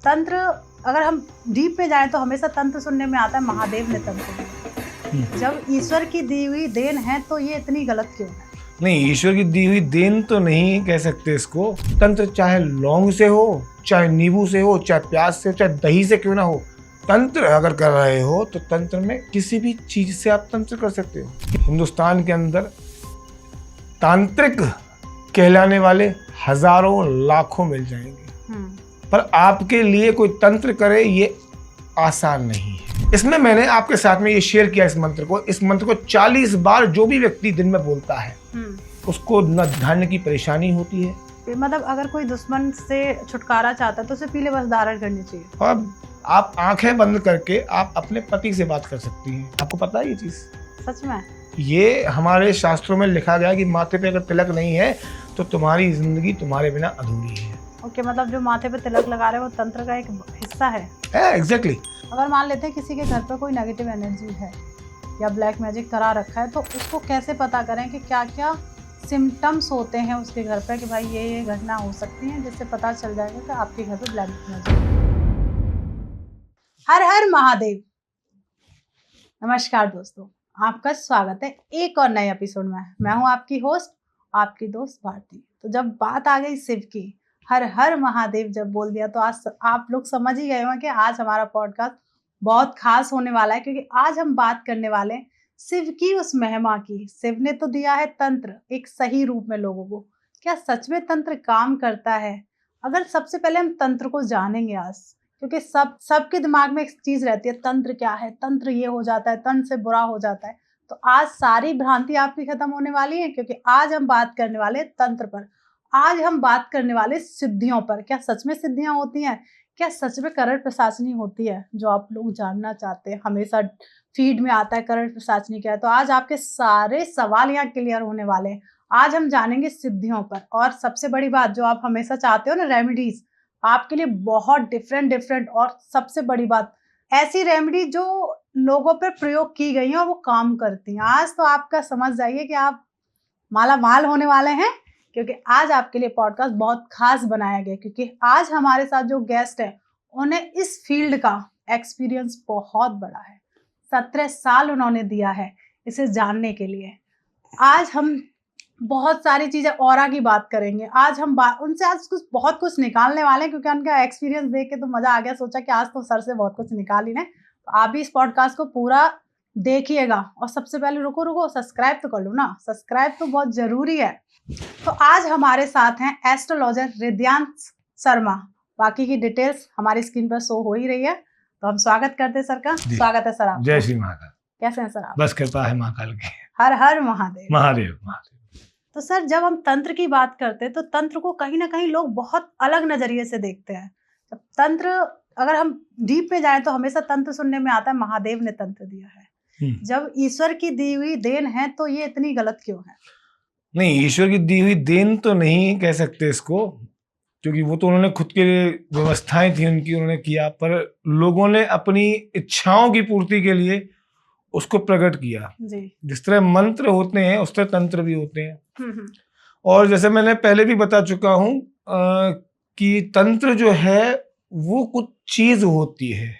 तंत्र अगर हम डीप में जाएं तो हमेशा तंत्र सुनने में आता है महादेव ने तंत्र दिया। जब ईश्वर की दी हुई देन है तो ये इतनी गलत क्यों है? नहीं, ईश्वर की दी हुई देन तो नहीं कह सकते इसको। तंत्र चाहे लौंग से हो, चाहे नींबू से हो, चाहे प्याज से, चाहे दही से क्यों ना हो, तंत्र अगर कर रहे हो तो तंत्र में किसी भी चीज से आप तंत्र कर सकते हो। हिंदुस्तान के अंदर तांत्रिक कहलाने वाले हजारों लाखों मिल जाएंगे, पर आपके लिए कोई तंत्र करे ये आसान नहीं है। इसमें मैंने आपके साथ में ये शेयर किया इस मंत्र को 40 बार जो भी व्यक्ति दिन में बोलता है उसको न धन की परेशानी होती है। मतलब अगर कोई दुश्मन से छुटकारा चाहता है तो उसे पीले वस्त्र धारण करनी चाहिए। और आप आंखें बंद करके आप अपने पति से बात कर सकती हैं। आपको पता है ये चीज? सच में? ये हमारे शास्त्रों में लिखा गया है कि माथे पे अगर तिलक नहीं है तो तुम्हारी जिंदगी तुम्हारे बिना अधूरी है। ओके, मतलब जो माथे पे तिलक लगा रहे हैं वो तंत्र का एक हिस्सा है। एग्जैक्टली। अगर मान लेते हैं किसी के घर पर कोई नेगेटिव एनर्जी है या ब्लैक मैजिक करा रखा है तो उसको कैसे पता करें कि क्या क्या सिम्टम्स होते हैं उसके घर पर कि भाई ये घटना हो सकती है, जिससे पता चल जाएगा कि आपके घर पर ब्लैक मैजिक। हर हर महादेव। नमस्कार दोस्तों, आपका स्वागत है एक और नए एपिसोड में। मैं हूं आपकी होस्ट, आपकी दोस्त भारती। तो जब बात आ गई शिव की, हर हर महादेव जब बोल दिया तो आज आप लोग समझ ही गए होंगे कि आज हमारा पॉडकास्ट बहुत खास होने वाला है, क्योंकि आज हम बात करने वाले हैं शिव की उस महिमा की। शिव ने तो दिया है तंत्र एक सही रूप में लोगों को। क्या सच में तंत्र काम करता है? अगर सबसे पहले हम तंत्र को जानेंगे आज, क्योंकि सबके दिमाग में एक चीज रहती है, तंत्र क्या है, तंत्र ये हो जाता है, तंत्र से बुरा हो जाता है। तो आज सारी भ्रांति आपकी खत्म होने वाली है, क्योंकि आज हम बात करने वाले तंत्र पर। आज हम बात करने वाले सिद्धियों पर। क्या सच में सिद्धियां होती हैं? क्या सच में करड़ प्रसाचनी होती है? जो आप लोग जानना चाहते हैं, हमेशा फीड में आता है करड़ प्रसाचनी क्या है। तो आज आपके सारे सवाल यहाँ क्लियर होने वाले हैं। आज हम जानेंगे सिद्धियों पर। और सबसे बड़ी बात जो आप हमेशा चाहते हो ना, रेमेडीज आपके लिए बहुत डिफरेंट और सबसे बड़ी बात ऐसी रेमेडी जो लोगों पर प्रयोग की गई हैं और वो काम करती हैं। आज तो आपका समझ जाइए कि आप माला माल होने वाले हैं, क्योंकि आज आपके लिए पॉडकास्ट बहुत खास बनाया गया, क्योंकि आज हमारे साथ जो गेस्ट है उन्हें इस फील्ड का एक्सपीरियंस बहुत बड़ा है। 17 साल उन्होंने दिया है इसे जानने के लिए। आज हम बहुत सारी चीजें ऑरा की बात करेंगे। आज हम उनसे आज बहुत कुछ निकालने वाले हैं, क्योंकि उनका एक्सपीरियंस देख के तो मजा आ गया। सोचा कि आज तो सर से बहुत कुछ निकाल ही लें। तो आप भी इस पॉडकास्ट को पूरा देखिएगा। और सबसे पहले रुको सब्सक्राइब तो कर लो ना, सब्सक्राइब तो बहुत जरूरी है। तो आज हमारे साथ हैं एस्ट्रोलॉजर रिद्यांश शर्मा। बाकी की डिटेल्स हमारी स्क्रीन पर शो हो ही रही है। तो हम स्वागत करते हैं सर का। स्वागत है सर आप। जय श्री महाकाल। कैसे हैं सर आप? बस कृपा है महाकाल की। हर हर महादेव। महादेव महादेव। तो सर, जब हम तंत्र की बात करते हैं तो तंत्र को कहीं ना कहीं लोग बहुत अलग नजरिए से देखते हैं। जब तंत्र अगर हम डीप में जाएं तो हमेशा तंत्र सुनने में आता है महादेव ने तंत्र दिया है। जब ईश्वर की दी हुई देन है तो ये इतनी गलत क्यों है? नहीं, ईश्वर की दी हुई देन तो नहीं कह सकते इसको, क्योंकि वो तो उन्होंने खुद के लिए व्यवस्थाएं थी उनकी, उन्होंने किया, पर लोगों ने अपनी इच्छाओं की पूर्ति के लिए उसको प्रकट किया जी। जिस तरह मंत्र होते हैं उस तरह तंत्र भी होते हैं। और जैसे मैंने पहले भी बता चुका हूं कि तंत्र जो है वो कुछ चीज होती है।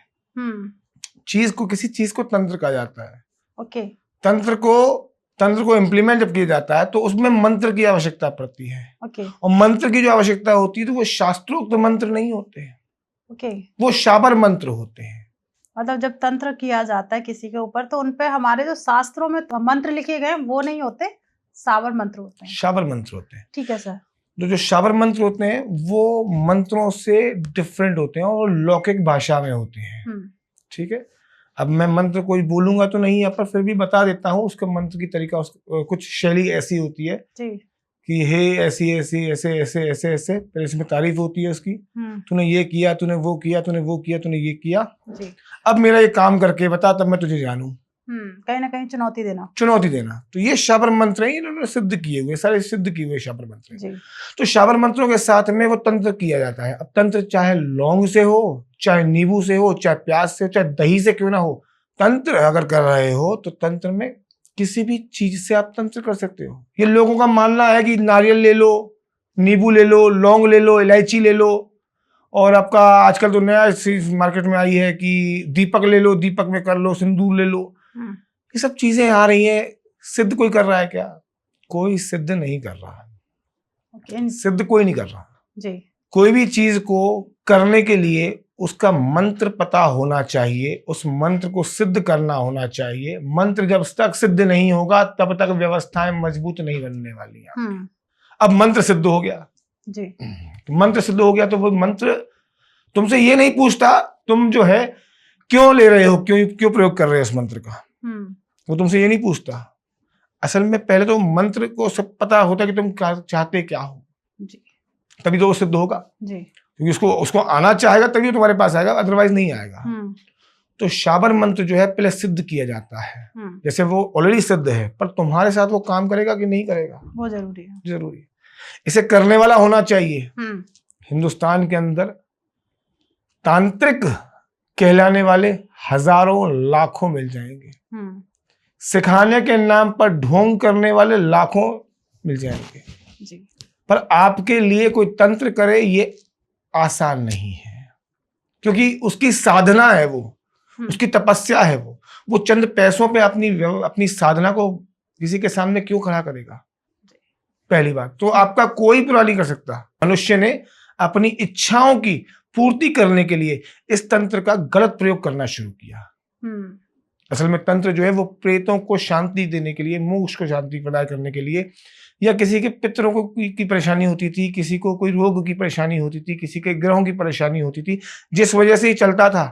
चीज को, किसी चीज को तंत्र कहा जाता है। ओके। तंत्र को इम्प्लीमेंट जब किया जाता है तो उसमें मंत्र की आवश्यकता पड़ती है। ओके। और मंत्र की जो आवश्यकता होती है तो वो शास्त्रोक्त मंत्र नहीं होते हैं। ओके। वो शाबर मंत्र होते हैं। मतलब जब तंत्र किया जाता है किसी के ऊपर तो उनपे हमारे जो शास्त्रों में मंत्र लिखे गए वो नहीं होते, शाबर मंत्र होते हैं। शाबर मंत्र होते हैं। ठीक है सर। जो शाबर मंत्र होते हैं वो मंत्रों से डिफरेंट होते हैं और लौकिक भाषा में होते हैं। ठीक है। अब मैं मंत्र कोई बोलूंगा तो नहीं, यहाँ पर फिर भी बता देता हूँ उसके मंत्र की तरीका। कुछ शैली ऐसी होती है जी। कि हे ऐसी ऐसी ऐसे ऐसे ऐसे ऐसे, फिर इसमें तारीफ होती है उसकी। तूने ये किया, तूने वो किया, तूने वो किया, तूने ये किया जी। अब मेरा ये काम करके बता, तब मैं तुझे जानूं। कहीं ना कहीं चुनौती देना। तो ये शाबर मंत्र है, इन्होंने सिद्ध किए हुए, सारे सिद्ध किए हुए शाबर मंत्र जी। तो शाबर मंत्रों के साथ में वो तंत्र किया जाता है। अब तंत्र चाहे लौंग से हो, चाहे नींबू से हो, चाहे प्याज से, चाहे दही से क्यों ना हो, तंत्र अगर कर रहे हो तो तंत्र में किसी भी चीज से आप तंत्र कर सकते हो। ये लोगों का मानना है कि नारियल ले लो, नींबू ले लो, लौंग ले लो, इलायची ले लो और आपका आजकल तो नया चीज मार्केट में आई है कि दीपक ले लो, दीपक में कर लो, सिंदूर ले लो, ये सब चीजें आ रही हैं। सिद्ध कोई कर रहा है क्या? कोई सिद्ध नहीं कर रहा है। सिद्ध कोई नहीं कर रहा जी। कोई भी चीज को करने के लिए उसका मंत्र पता होना चाहिए, उस मंत्र को सिद्ध करना होना चाहिए। मंत्र जब तक सिद्ध नहीं होगा तब तक व्यवस्थाएं मजबूत नहीं बनने वाली हैं। अब मंत्र सिद्ध हो गया जी, तो मंत्र सिद्ध हो गया तो वो मंत्र तुमसे ये नहीं पूछता तुम जो है क्यों ले रहे हो, क्यों प्रयोग कर रहे हो इस मंत्र का, वो तुमसे ये नहीं पूछता। असल में पहले तो मंत्र को सब पता होता है कि तुम चाहते क्या हो जी, तभी तो वो सिद्ध होगा जी, क्योंकि उसको आना चाहेगा तभी तुम्हारे पास आएगा, अदरवाइज नहीं आएगा। तो शाबर मंत्र जो है पहले सिद्ध किया जाता है, जैसे वो ऑलरेडी सिद्ध है, पर तुम्हारे साथ वो काम करेगा कि नहीं करेगा वो जरूरी है। जरूरी है, इसे करने वाला होना चाहिए। हिंदुस्तान के अंदर तांत्रिक कहलाने वाले हजारों लाखों मिल जाएंगे, सिखाने के नाम पर ढोंग करने वाले लाखों मिल जाएंगे जी। पर आपके लिए कोई तंत्र करे ये आसान नहीं है, क्योंकि उसकी साधना है, वो उसकी तपस्या है, वो चंद पैसों पे अपनी साधना को किसी के सामने क्यों खड़ा करेगा? पहली बात तो आपका कोई पूरा नहीं कर सकता। मनुष्य ने अपनी इच्छाओं की पूर्ति करने के लिए इस तंत्र का गलत प्रयोग करना शुरू किया। असल में तंत्र जो है वो प्रेतों को शांति देने के लिए, मोक्ष को शांति प्रदान करने के लिए, या किसी के पितरों को की परेशानी होती थी, किसी को कोई रोग की परेशानी होती थी, किसी के ग्रहों की परेशानी होती थी, जिस वजह से ही चलता था।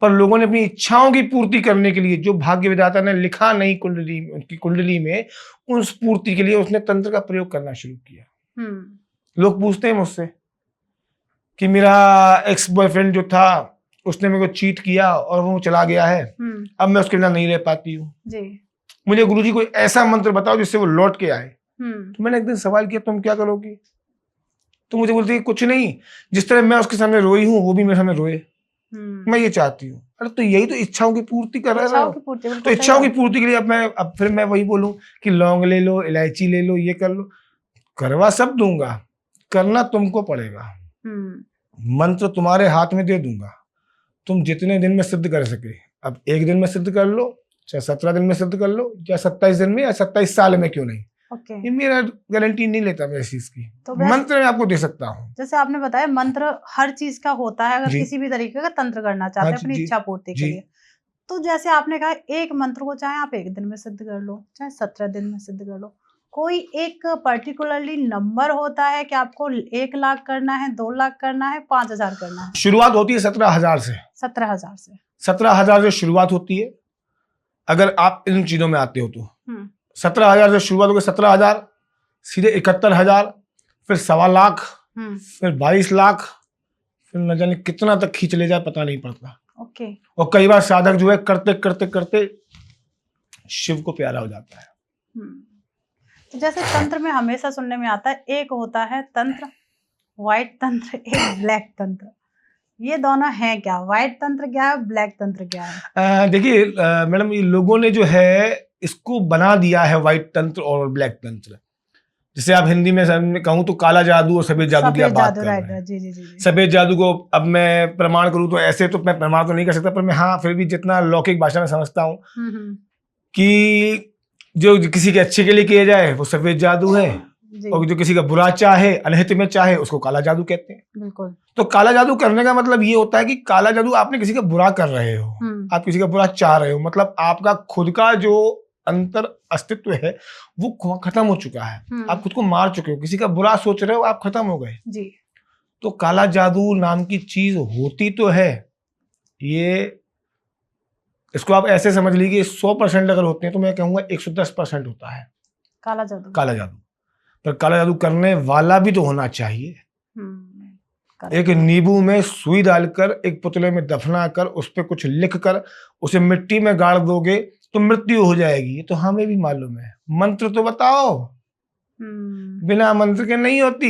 पर लोगों ने अपनी इच्छाओं की पूर्ति करने के लिए, जो भाग्य विधाता ने लिखा नहीं उनकी कुंडली में, उस पूर्ति के लिए उसने तंत्र का प्रयोग करना शुरू किया। लोग पूछते हैं मुझसे कि मेरा एक्स बॉयफ्रेंड जो था उसने मेरे को चीट किया और वो चला गया है, अब मैं उसके बिना नहीं रह पाती हूँ, मुझे गुरुजी कोई ऐसा मंत्र बताओ जिससे वो लौट के आए। तो मैंने एक दिन सवाल किया, तुम क्या करोगी? तो मुझे बोलती है कुछ नहीं, जिस तरह मैं उसके सामने रोई हूँ वो भी मेरे सामने रोए, मैं ये चाहती हूँ। अरे तो यही तो इच्छाओं की पूर्ति कर रहा है। तो इच्छाओं की पूर्ति के लिए अब फिर मैं वही बोलूं कि लौंग ले लो, इलायची ले लो, ये कर लो, करवा सब दूंगा, करना तुमको पड़ेगा। मंत्र तुम्हारे हाथ में दे दूंगा, तुम जितने दिन में सिद्ध कर सके। अब 1 दिन में सिद्ध कर लो, चाहे 17 दिन में सिद्ध कर लो, या 27 दिन में, या 27 साल में, क्यों नहीं। ये मेरा गारंटी नहीं लेता मैं इस चीज की। तो मंत्र मैं आपको दे सकता हूँ। जैसे आपने बताया मंत्र हर चीज का होता है, अगर किसी भी तरीके का तंत्र करना चाहते हैं अपनी इच्छा पूर्ति के लिए। तो जैसे आपने कहा एक मंत्र को चाहे आप 1 दिन में सिद्ध कर लो, चाहे 17 दिन में सिद्ध कर लो, कोई एक पर्टिकुलरली नंबर होता है कि आपको 1 लाख करना है, 2 लाख करना है, 5,000 करना है? शुरुआत होती है 17,000 से। 17,000 से 17,000 से शुरुआत होती है, अगर आप इन चीजों में आते हो तो। 17,000 से शुरुआत होगी, 17,000 सीधे 71,000, फिर 1.25 लाख, फिर 22 लाख, फिर न जाने कितना तक खींच ले जाए पता नहीं पड़ता। ओके। और कई बार साधक जो है करते करते करते शिव को प्यारा हो जाता है। तो जैसे तंत्र में हमेशा सुनने में आता है, एक होता है तंत्र व्हाइट तंत्र, एक ब्लैक तंत्र, ये दोनों हैं क्या? व्हाइट तंत्र क्या है, ब्लैक तंत्र क्या है? देखिए मैडम, ये लोगों ने जो है इसको बना दिया है व्हाइट तंत्र और ब्लैक तंत्र। जैसे आप हिंदी में कहूँ तो काला जादू और सफेद जादू की आप बात कर रहे हैं। जी। सफेद जादू को अब मैं प्रमाण करूँ तो ऐसे तो मैं प्रमाण तो नहीं कर सकता, पर मैं हाँ फिर भी जितना लौकिक भाषा में समझता हूँ कि जो किसी के अच्छे के लिए किया जाए वो सफेद जादू है, और जो किसी का बुरा चाहे, अनहित में चाहे, उसको काला जादू कहते हैं। बिल्कुल। तो काला जादू करने का मतलब ये होता है कि काला जादू आपने किसी का बुरा कर रहे हो, आप किसी का बुरा चाह रहे हो, मतलब आपका खुद का जो अंतर अस्तित्व है वो खत्म हो चुका है, आप खुद को मार चुके हो, किसी का बुरा सोच रहे हो, आप खत्म हो गए जी। तो काला जादू नाम की चीज होती तो है, ये इसको आप ऐसे समझ लीजिए 100% अगर होते हैं तो मैं कहूंगा 110% होता है काला जादू। पर काला जादू करने वाला भी तो होना चाहिए। एक नींबू में सुई डालकर, एक पुतले में दफना कर, उस पर कुछ लिख कर उसे मिट्टी में गाड़ दोगे तो मृत्यु हो जाएगी, ये तो हमें भी मालूम है। मंत्र तो बताओ, बिना मंत्र के नहीं होती।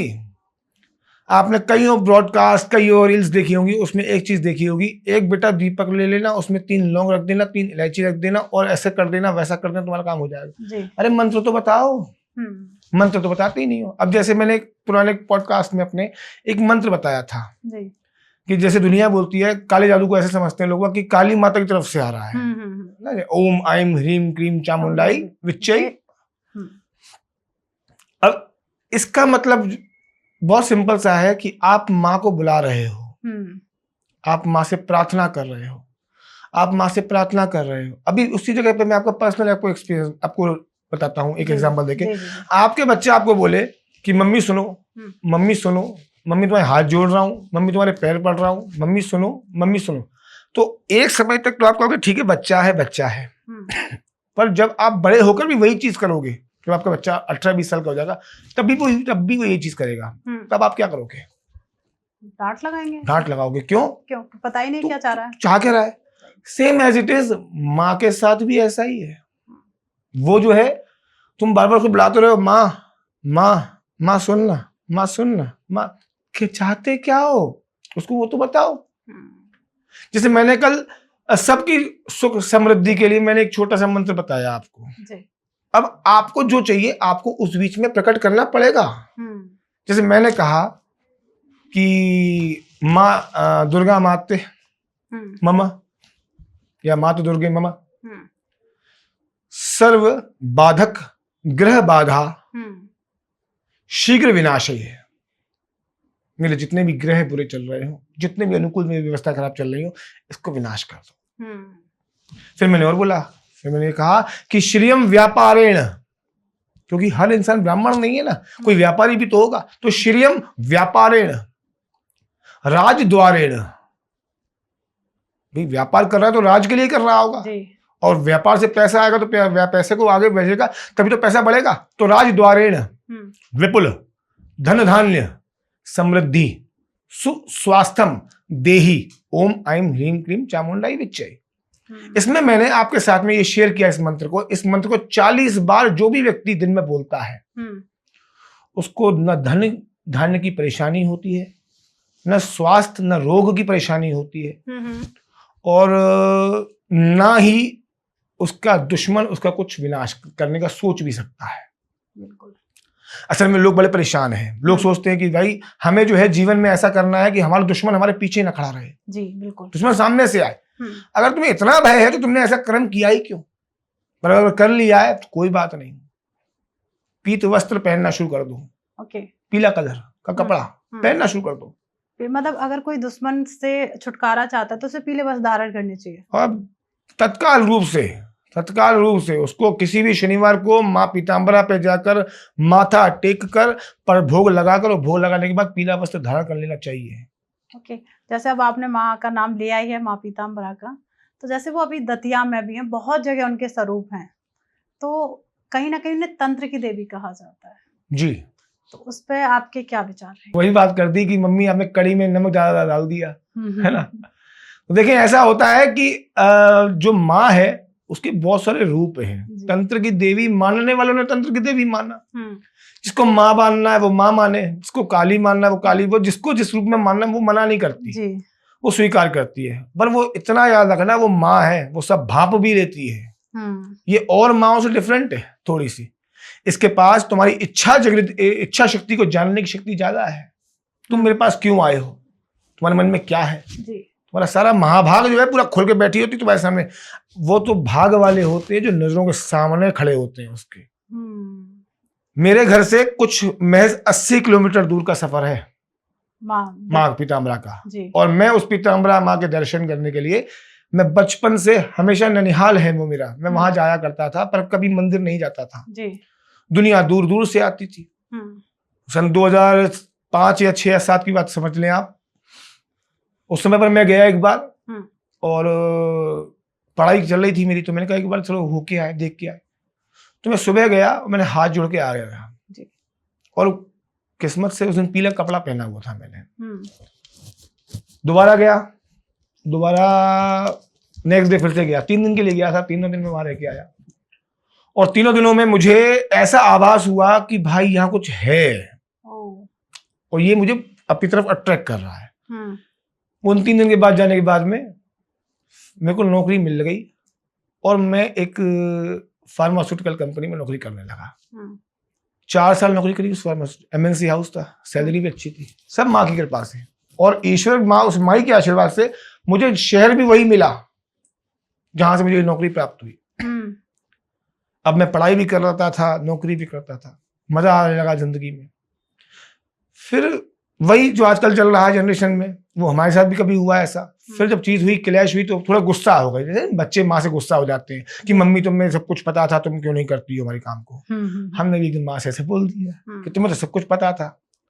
आपने कई ब्रॉडकास्ट, कई और रील्स देखी होंगी, उसमें एक चीज देखी होगी, एक बेटा दीपक ले लेना, उसमें 3 लौंग रख देना, 3 इलायची रख देना, और ऐसे कर देना, वैसा कर देना, तुम्हारा काम हो जाएगा। अरे मंत्र तो बताओ, मंत्र तो बताते ही नहीं हो। अब जैसे मैंने एक पुराने पॉडकास्ट में अपने एक मंत्र बताया था जी। कि जैसे दुनिया बोलती है काले जादू को ऐसे समझते हैं लोग कि काली माता की तरफ से आ रहा है ना, ओम ऐं ह्रीं क्लीं चामुंडाई विच्चै। अब इसका मतलब बहुत सिंपल सा है कि आप माँ को बुला रहे हो, आप माँ से प्रार्थना कर रहे हो, आप माँ से प्रार्थना कर रहे हो। अभी उसी जगह पे मैं आपका पर्सनल आपको एक्सपीरियंस आपको बताता हूँ, एक एग्जांपल देके। आपके बच्चे आपको बोले कि मम्मी सुनो, मम्मी सुनो, मम्मी तुम्हारे हाथ जोड़ रहा हूँ, मम्मी तुम्हारे पैर पड़ रहा हूँ, मम्मी सुनो, मम्मी सुनो। तो एक समय तक तो आप कहोगे ठीक है बच्चा है, बच्चा है। पर जब आप बड़े होकर भी वही चीज करोगे, जब आपका बच्चा 18-20 साल का हो जाएगा, तब भी वो यही चीज करेगा, तब आप क्या करोगे? डांट लगाएंगे। डांट लगाओगे। क्यों? पता ही नहीं क्या चाह रहा है, चाह क्या रहा है। सेम एज इट इज माँ के साथ भी ऐसा ही है। वो जो है तुम बार बार उसको बुलाते रहे हो, माँ माँ माँ सुनना, माँ सुनना, माँ के चाहते क्या हो उसको वो तो बताओ। जैसे मैंने कल सबकी सुख समृद्धि के लिए मैंने एक छोटा सा मंत्र बताया आपको जी। अब आपको जो चाहिए आपको उस बीच में प्रकट करना पड़ेगा। जैसे मैंने कहा कि माँ दुर्गा माते ममा या मातु दुर्गे ममा सर्व बाधक ग्रह बाधा शीघ्र विनाशय है। मेरे जितने भी ग्रह बुरे चल रहे हो, जितने भी अनुकूल मेरी व्यवस्था खराब चल रही हो, इसको विनाश कर दो। फिर मैंने और बोला, फिर मैंने कहा कि श्रियम व्यापारेण, क्योंकि हर इंसान ब्राह्मण नहीं है ना, कोई व्यापारी भी तो होगा, तो श्रियम व्यापारेण राजद्वारेण, भाई व्यापार कर रहा है तो राज के लिए कर रहा होगा, और व्यापार से पैसा आएगा तो पैसे को आगे भेजेगा तभी तो पैसा बढ़ेगा। तो राजद्वारेण विपुल धन धान्य समृद्धि सुस्वास्थ्यम देही ओम ऐं ह्रीं क्लीं चामुंडाई विच्चै। इसमें मैंने आपके साथ में ये शेयर किया इस मंत्र को 40 बार जो भी व्यक्ति दिन में बोलता है उसको न धन धान्य की परेशानी होती है, न स्वास्थ्य न रोग की परेशानी होती है, और ना ही उसका दुश्मन उसका कुछ विनाश करने का सोच भी सकता है। बिल्कुल। असल में लोग बड़े परेशान हैं। लोग सोचते हैं कि भाई हमें जो है जीवन में ऐसा करना है कि हमारा दुश्मन हमारे पीछे न खड़ा रहे। जी बिल्कुल। दुश्मन सामने से आए। अगर तुम्हें इतना भय है तो तुमने ऐसा कर्म किया ही क्यों? पर अगर कर लिया है तो कोई बात नहीं, पीत वस्त्र पहनना शुरू कर दो। ओके। पीला कलर का कपड़ा पहनना शुरू कर दो। मतलब अगर कोई दुश्मन से छुटकारा चाहता है तो उसे पीले वस्त्र धारण करने चाहिए। और तत्काल रूप से उसको किसी भी शनिवार को माँ पीताम्बरा पे जाकर माथा टेक कर पर भोग लगाकर, और भोग लगाने के बाद पीला वस्त्र धारण कर लेना चाहिए। ओके। जैसे अब आपने माँ का नाम लिया ही है, माँ पीताम्बरा का, तो जैसे वो अभी दतिया में भी हैं, बहुत जगह उनके स्वरूप हैं, तो कहीं ना कहीं उन्हें तंत्र की देवी कहा जाता है जी। तो उस पर आपके क्या विचार हैं? वही बात कर दी कि मम्मी आपने कड़ी में नमक ज्यादा डाल दिया है ना। तो देखिए ऐसा होता है कि जो माँ है उसके बहुत सारे रूप हैं। तंत्र की देवी मानने वालों ने तंत्र की देवी माना, जिसको माँ मानना है वो माँ माने, जिसको काली मानना है वो काली, वो जिसको जिस रूप में मानना है वो मना नहीं करती जी। वो स्वीकार करती है। पर वो इतना याद रखना वो माँ है, वो सब भाप भी लेती है। ये और माँओं से डिफरेंट है थोड़ी सी। इसके पास तुम्हारी इच्छा शक्ति को जानने की शक्ति ज्यादा है। तुम मेरे पास क्यों आए हो, तुम्हारे मन में क्या है जी। तुम्हारा सारा महाभाग जो है पूरा खोल के बैठी होती तुम्हारे सामने। वो तो भाग वाले होते हैं जो नजरों के सामने खड़े होते हैं उसके। मेरे घर से कुछ महज 80 किलोमीटर दूर का सफर है माँ पीताम्बरा का जी। और मैं उस पीताम्बरा माँ के दर्शन करने के लिए मैं बचपन से हमेशा, ननिहाल है वो मेरा, मैं वहां जाया करता था पर कभी मंदिर नहीं जाता था जी। दुनिया दूर दूर से आती थी। सन 2005 या 6 या 7 की बात समझ लें आप। उस समय पर मैं गया एक बार, और पढ़ाई चल रही थी मेरी, तो मैंने कहा एक बार चलो होके आए, देख के आए। तो मैं सुबह गया, मैंने हाथ जोड़ के आ गया जी। और किस्मत से उस दिन पीला कपड़ा पहना हुआ था मैंने। दोबारा गया, दोबारा नेक्स्ट डे फिर से गया, 3 दिन के लिए गया था, तीनों दिन में वहां रह के आया। और तीनों दिनों में मुझे ऐसा आभास हुआ कि भाई यहाँ कुछ है और ये मुझे अपनी तरफ अट्रैक्ट कर रहा है। उन 3 दिन के बाद जाने के बाद में मेरे को नौकरी मिल गई और मैं एक फार्मास्यूटिकल कंपनी में नौकरी करने लगा। 4 साल नौकरी करी उस फार्मास्यूटिकल MNC हाउस था, सैलरी भी अच्छी थी, सब माँ की कृपा से। और ईश्वर माँ उस माई के आशीर्वाद से मुझे शहर भी वही मिला जहां से मुझे नौकरी प्राप्त हुई। अब मैं पढ़ाई भी कर रहा था, नौकरी भी करता था, मजा आने लगा जिंदगी में। फिर वही जो आजकल चल रहा है जनरेशन में, वो हमारे साथ भी कभी हुआ ऐसा। फिर जब चीज हुई, क्लैश हुई, तो थोड़ा गुस्सा हो गया। जैसे बच्चे माँ से गुस्सा हो जाते हैं कि मम्मी तुम्हें सब कुछ पता था, तुम क्यों नहीं करती हो हमारे काम को। हमने भी एक दिन माँ से ऐसे बोल दिया कि तुम्हें तो सब कुछ पता था,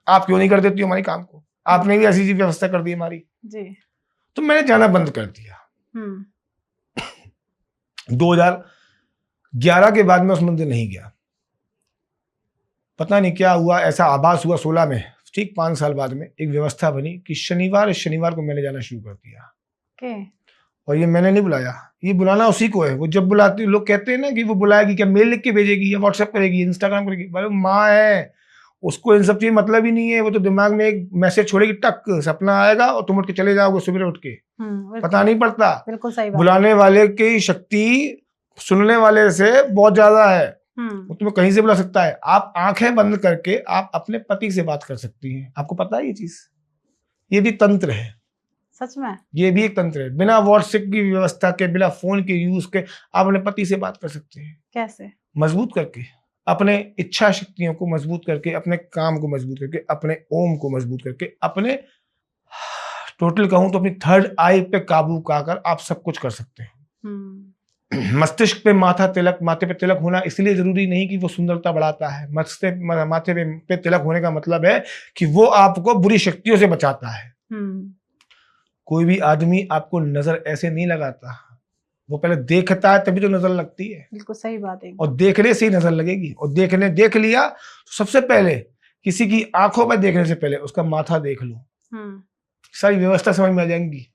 आप क्यों नहीं कर देती हो हमारे काम को, आपने भी ऐसी व्यवस्था कर दी हमारी जी। तो मैंने जाना बंद कर दिया। 2011 के बाद मैं उस मंदिर नहीं गया। पता नहीं क्या हुआ, ऐसा आभास हुआ 16 में, ठीक 5 साल बाद में एक व्यवस्था बनी कि शनिवार को मैंने जाना शुरू कर दिया। और ये मैंने नहीं बुलाया, ये बुलाना उसी को है। वो जब बुलाती, लोग कहते हैं ना कि वो बुलाएगी, क्या मेल लिख के भेजेगी या व्हाट्सएप करेगी, इंस्टाग्राम करेगी, भाई माँ है, उसको इन सब चीज मतलब ही नहीं है। वो तो दिमाग में एक मैसेज छोड़ेगी, टक सपना आएगा और तुम उठ के चले जाओगे सुबह उठ के, पता नहीं पड़ता। बिल्कुल सही बात। बुलाने वाले की शक्ति सुनने वाले से बहुत ज्यादा है। वो तुम्हें कहीं से बुला सकता है। आप आंखें बंद करके आप अपने पति से बात कर सकती हैं, आपको पता है ये चीज, ये भी तंत्र है। सच में ये भी एक तंत्र है। बिना व्हाट्सएप की व्यवस्था के, बिना फोन के यूज के आप अपने पति से बात कर सकते हैं। कैसे? मजबूत करके, अपने इच्छा शक्तियों को मजबूत करके, अपने काम को मजबूत करके, अपने ओम को मजबूत करके, अपने टोटल कहूं तो अपनी थर्ड आई पे काबू पाकर आप सब कुछ कर सकते हैं। मस्तिष्क पे माथे पे तिलक होना इसलिए जरूरी नहीं कि वो सुंदरता बढ़ाता है। माथे पे तिलक होने का मतलब है कि वो आपको बुरी शक्तियों से बचाता है। कोई भी आदमी आपको नजर ऐसे नहीं लगाता, वो पहले देखता है तभी तो नजर लगती है। बिल्कुल सही बात है। और देखने से ही नजर लगेगी। और देख लिया तो सबसे पहले किसी की आंखों पर देखने से पहले उसका माथा देख लो, सारी व्यवस्था समझ में आ जाएंगी।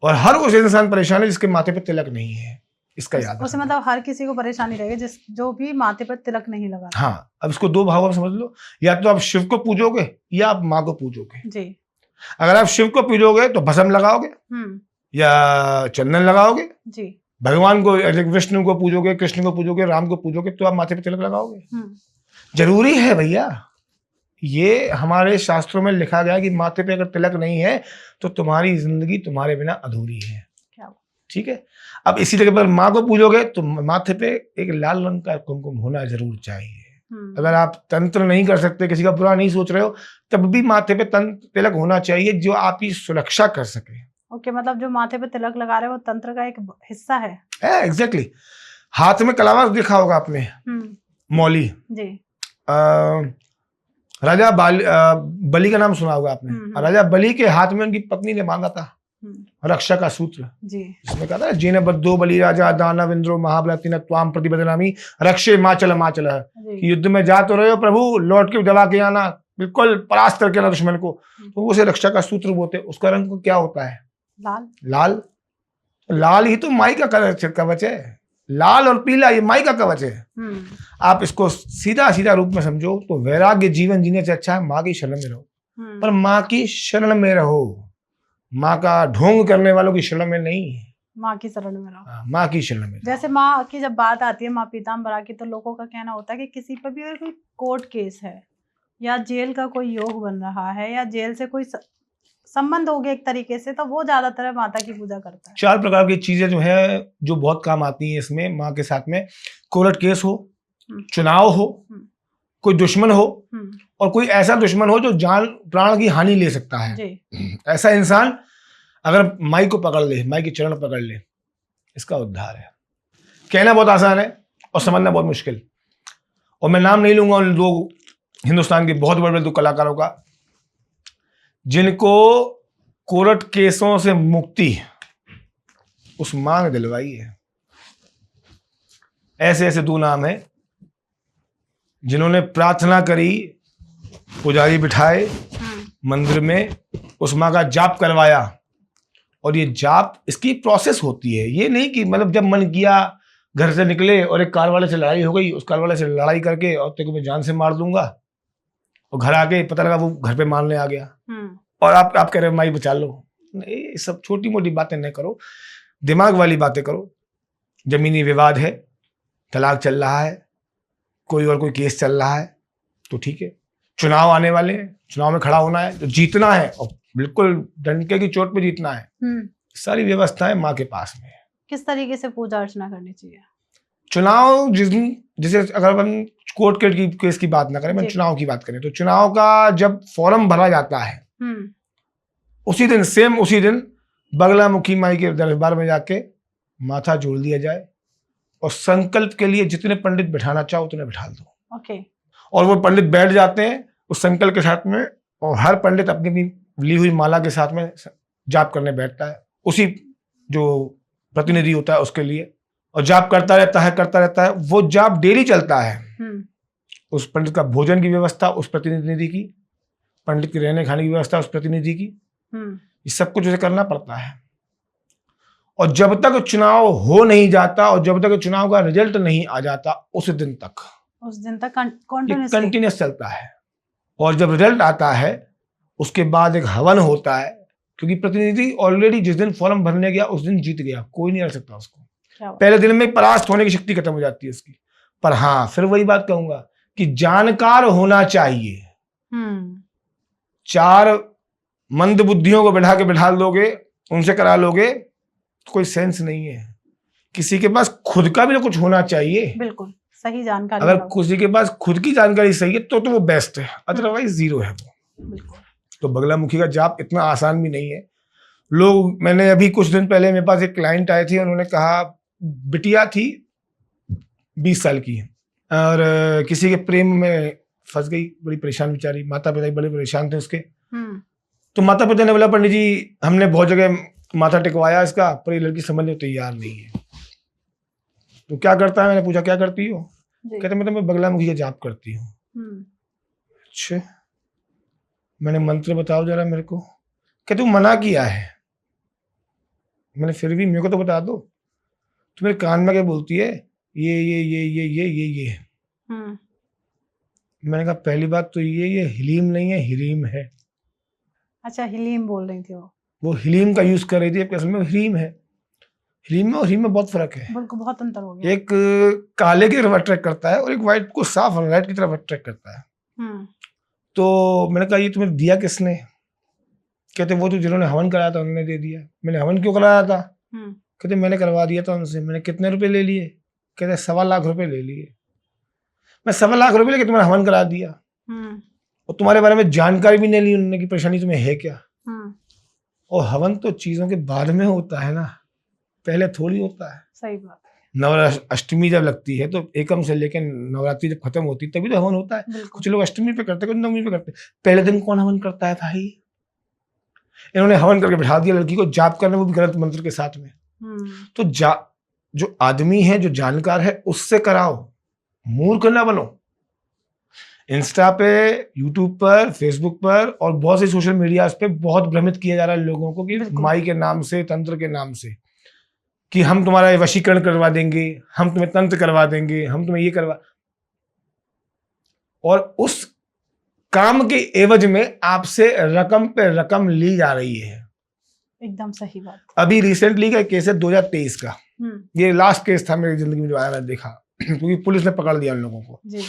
और हर उस इंसान परेशान है जिसके माथे पे तिलक नहीं है, इसका याद रखना। मतलब हर किसी को परेशानी रहेगी जो भी माथे पर तिलक नहीं लगा। हाँ, अब इसको 2 भागों में समझ लो, या तो आप शिव को पूजोगे या आप माँ को पूजोगे जी। अगर आप शिव को पूजोगे तो भस्म लगाओगे या चंदन लगाओगे जी। भगवान को, विष्णु को पूजोगे, कृष्ण को पूजोगे, राम को पूजोगे तो आप माथे पे तिलक लगाओगे। जरूरी है भैया, ये हमारे शास्त्रों में लिखा गया कि माथे पे अगर तिलक नहीं है तो तुम्हारी जिंदगी तुम्हारे बिना अधूरी है। ठीक है। अब इसी जगह पर माँ को पूजोगे तो माथे पे एक लाल रंग का कुमकुम होना जरूर चाहिए। अगर आप तंत्र नहीं कर सकते, किसी का बुरा नहीं सोच रहे हो, तब भी माथे पे तिलक होना चाहिए जो आपकी सुरक्षा कर सके। ओके, मतलब जो माथे पे तिलक लगा रहे हो वो तंत्र का एक हिस्सा है। एग्जैक्टली। हाथ में कलावा देखा होगा आपने, मौली जी। राजा बलि का नाम सुना होगा आपने। राजा बलि के हाथ में उनकी पत्नी ने मांगा था रक्षा का सूत्र जी। जिसमें कहा था जीने बद्दो बलि राजा दानव इंद्रो महाबला तीन त्वाम प्रतिबदनामी रक्षे माचल कि युद्ध में जा तो रहे हो प्रभु, लौट के दबा के आना, बिल्कुल परास्त करके आना दुश्मन को। तो उसे रक्षा का सूत्र बोलते। उसका रंग क्या होता है? लाल। लाल ही तो माई का कवच है। लाल और पीला ये माई का कवच है। आप इसको सीधा सीधा रूप में समझो तो वैराग्य जीवन जीने से अच्छा है माँ की शरण में रहो। पर माँ की शरण में रहो, माँ का ढोंग करने वालों की शरण में नहीं, माँ की शरण में रहो। माँ की शरण में। जैसे माँ की जब बात आती है, माँ पीताम्बरा की, तो लोगों का कहना होता है कि किसी पर भी अगर कोई कोर्ट केस है या जेल का कोई योग बन रहा है या जेल से कोई संबंध हो गया एक तरीके से, तो वो ज्यादातर माता की पूजा करता है। 4 प्रकार की चीजें जो है जो बहुत काम आती हैं इसमें माँ के साथ में। कोर्ट केस हो, चुनाव हो, कोई दुश्मन हो, और कोई ऐसा दुश्मन हो जो जान प्राण की हानि ले सकता है। ऐसा इंसान अगर माई को पकड़ ले, माई की चरण पकड़ ले, इसका उद्धार है। कहना बहुत आसान है और समझना बहुत मुश्किल। और मैं नाम नहीं लूंगा उन 2 हिंदुस्तान के बहुत बड़े बड़े कलाकारों का जिनको कोर्ट केसों से मुक्ति उस मां ने दिलवाई है। ऐसे ऐसे 2 नाम है जिन्होंने प्रार्थना करी, पुजारी बिठाए मंदिर में, उस मां का जाप करवाया। और ये जाप, इसकी प्रोसेस होती है। ये नहीं कि मतलब जब मन किया घर से निकले और एक कार वाले से लड़ाई हो गई, उस कार वाले से लड़ाई करके और तेरे को मैं जान से मार दूंगा, और घर आके पता लगा वो घर पे मारने आ गया और आप कह रहे हो माई बचा लो। नहीं, सब छोटी मोटी बातें नहीं करो, दिमाग वाली बातें करो। जमीनी विवाद है, तलाक चल रहा है, कोई केस चल रहा है, तो ठीक है। चुनाव आने वाले हैं, चुनाव में खड़ा होना है तो जीतना है और बिल्कुल डंके की चोट पे जीतना है। सारी व्यवस्थाएं माँ के पास में है। किस तरीके से पूजा अर्चना करनी चाहिए? चुनाव जैसे अगर हम कोर्ट केस की बात ना करें, मैं चुनाव की बात करें, तो चुनाव का जब फॉर्म भरा जाता है उसी दिन बगलामुखी माई के दरबार में जाके माथा जोड़ दिया जाए और संकल्प के लिए जितने पंडित बैठाना चाहो उतने बैठा दो। ओके। और वो पंडित बैठ जाते हैं उस संकल्प के साथ में, और हर पंडित अपनी ली हुई माला के साथ में जाप करने बैठता है, उसी जो प्रतिनिधि होता है उसके लिए, और जाप करता रहता है। वो जाप डेली चलता है। उस पंडित का भोजन की व्यवस्था उस प्रतिनिधि की, पंडित के रहने खाने की व्यवस्था उस प्रतिनिधि की, ये सब कुछ उसे करना पड़ता है। और जब तक चुनाव हो नहीं जाता और जब तक चुनाव का रिजल्ट नहीं आ जाता उस दिन तक कंटिन्यूस चलता है। और जब रिजल्ट आता है उसके बाद एक हवन होता है, क्योंकि प्रतिनिधि ऑलरेडी जिस दिन फॉर्म भरने गया उस दिन जीत गया, कोई नहीं हरा सकता उसको। पहले दिन में परास्त होने की शक्ति खत्म हो जाती है उसकी। पर हाँ, फिर वही बात कहूंगा कि जानकार होना चाहिए। 4 मंद बुद्धियों को बिठा लोगे, उनसे करा लोगे, कोई सेंस नहीं है। किसी के पास खुद का भी तो कुछ होना चाहिए। बिल्कुल सही जानकारी। अगर किसी के पास खुद की जानकारी सही है तो वो बेस्ट है, अदरवाइज जीरो है वो। बिल्कुल। तो बगलामुखी का जाप इतना आसान भी नहीं है। मैंने अभी कुछ दिन पहले मेरे पास एक क्लाइंट आए थे, उन्होंने कहा बिटिया थी 20 साल की और किसी के प्रेम में फंस गई, बड़ी परेशान बेचारी, माता पिता बड़े परेशान थे उसके। तो माता पिता ने बोला पंडित जी हमने बहुत जगह माथा टिकवाया इसका, पर ये लड़की समझने को तैयार नहीं है। तो क्या करता है? मैंने पूछा क्या करती हो? कहते मैं बगलामुखी का जाप करती हूँ। अच्छा, मैंने मंत्र बताओ जरा मेरे को। कहते तू मना किया है। मैंने फिर भी मेरे को तो बता दो। तो मेरे कान में क्या बोलती है? ये। मैंने कहा पहली बात तो ये हिलीम नहीं है, हिरीम है। अच्छा, हिलीम बोल रही थी वो हिलीम का यूज कर रही थी, असल में हिलीम है। हिलीम में और हिलीम में बहुत फर्क है, बहुत अंतर हो गया। एक काले की तरफ अट्रैक्ट करता है और एक व्हाइट को साफ राइट की तरफ अट्रैक्ट करता है। तो मैंने कहा ये तुम्हें दिया किसने? कहते वो तो जिन्होंने हवन कराया था उन्होंने दे दिया। मैंने हवन क्यों कराया था? कहते मैंने करवा दिया था उनसे। मैंने कितने रुपए ले लिए? कहते 1.25 लाख रुपए ले लिए। मैं 1.25 लाख रुपए लेके तुम्हारा हवन करा दिया और तुम्हारे बारे में जानकारी भी नहीं ली उन्होंने कि परेशानी तुम्हें है क्या। और हवन तो चीजों के बाद में होता है ना, पहले थोड़ी होता है। सही बात। अष्टमी जब लगती है तो एकम से लेकर नवरात्रि जब खत्म होती है तभी तो हवन होता है। कुछ लोग अष्टमी पे करते, कुछ नवमी पे करते। पहले दिन कौन हवन करता है भाई? इन्होंने हवन करके बिठा दिया लड़की को जाप करने, वो भी गलत मंत्र के साथ में। तो जो आदमी है, जो जानकार है, उससे कराओ, मूर्ख ना बनो। इंस्टा पे, यूट्यूब पर, फेसबुक पर और बहुत से सोशल मीडिया पे बहुत भ्रमित किया जा रहा है लोगों को कि माई के नाम से, तंत्र के नाम से, कि हम तुम्हारा वशीकरण करवा देंगे, हम तुम्हें तंत्र करवा देंगे, हम तुम्हें ये करवा, और उस काम के एवज में आपसे रकम पे रकम ली जा रही है। एकदम सही बात। अभी रिसेंटली का केस है 2023 का, ये लास्ट केस था मेरी जिंदगी में जो आया मैंने देखा, क्योंकि पुलिस ने पकड़ लिया उन लोगों को जी।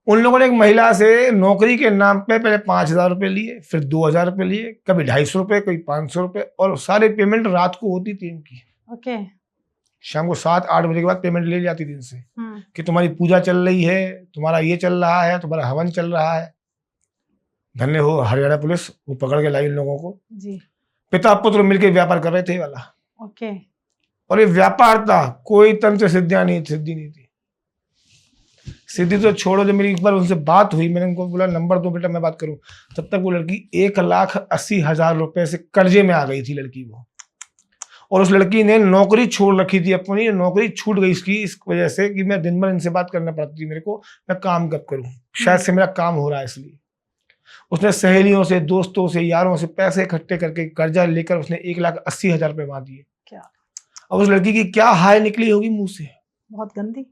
उन लोगों ने एक महिला से नौकरी के नाम पे पहले 5,000 रुपए लिए, फिर 2,000 रुपए लिए, कभी 250 रुपए, कभी 500 रुपए, और सारे पेमेंट रात को होती थी इनकी। ओके। शाम को 7-8 बजे के बाद पेमेंट ले जाती थी इनसे कि तुम्हारी पूजा चल रही है, तुम्हारा ये चल रहा है, तुम्हारा हवन चल रहा है। धन्य हो हरियाणा पुलिस, वो पकड़ के लाई इन लोगों को जी। पिता पुत्र मिलकर व्यापार कर रहे थे वाला। ओके। और ये व्यापार था, कोई तंत्र सिद्धि नहीं थी। सिद्धि तो छोड़ो, जब मेरी एक बार उनसे बात हुई, मैंने उनको बोला नंबर दो बेटा मैं बात करूं, तब तक वो लड़की 1,80,000 रुपए से कर्जे में आ गई थी लड़की वो। और उस लड़की ने नौकरी छोड़ रखी थी अपनी, नौकरी छूट गई इसकी इस वजह से कि मैं दिन भर इनसे बात करना पड़ती थी मेरे को, मैं काम कब करूं, शायद से मेरा काम हो रहा है इसलिए। उसने सहेलियों से, दोस्तों से, यारों से पैसे इकट्ठे करके कर्जा लेकर उसने 1,80,000 रुपए वहां दिए। अब उस लड़की की क्या हाय निकली होगी मुंह से, बहुत गंदी,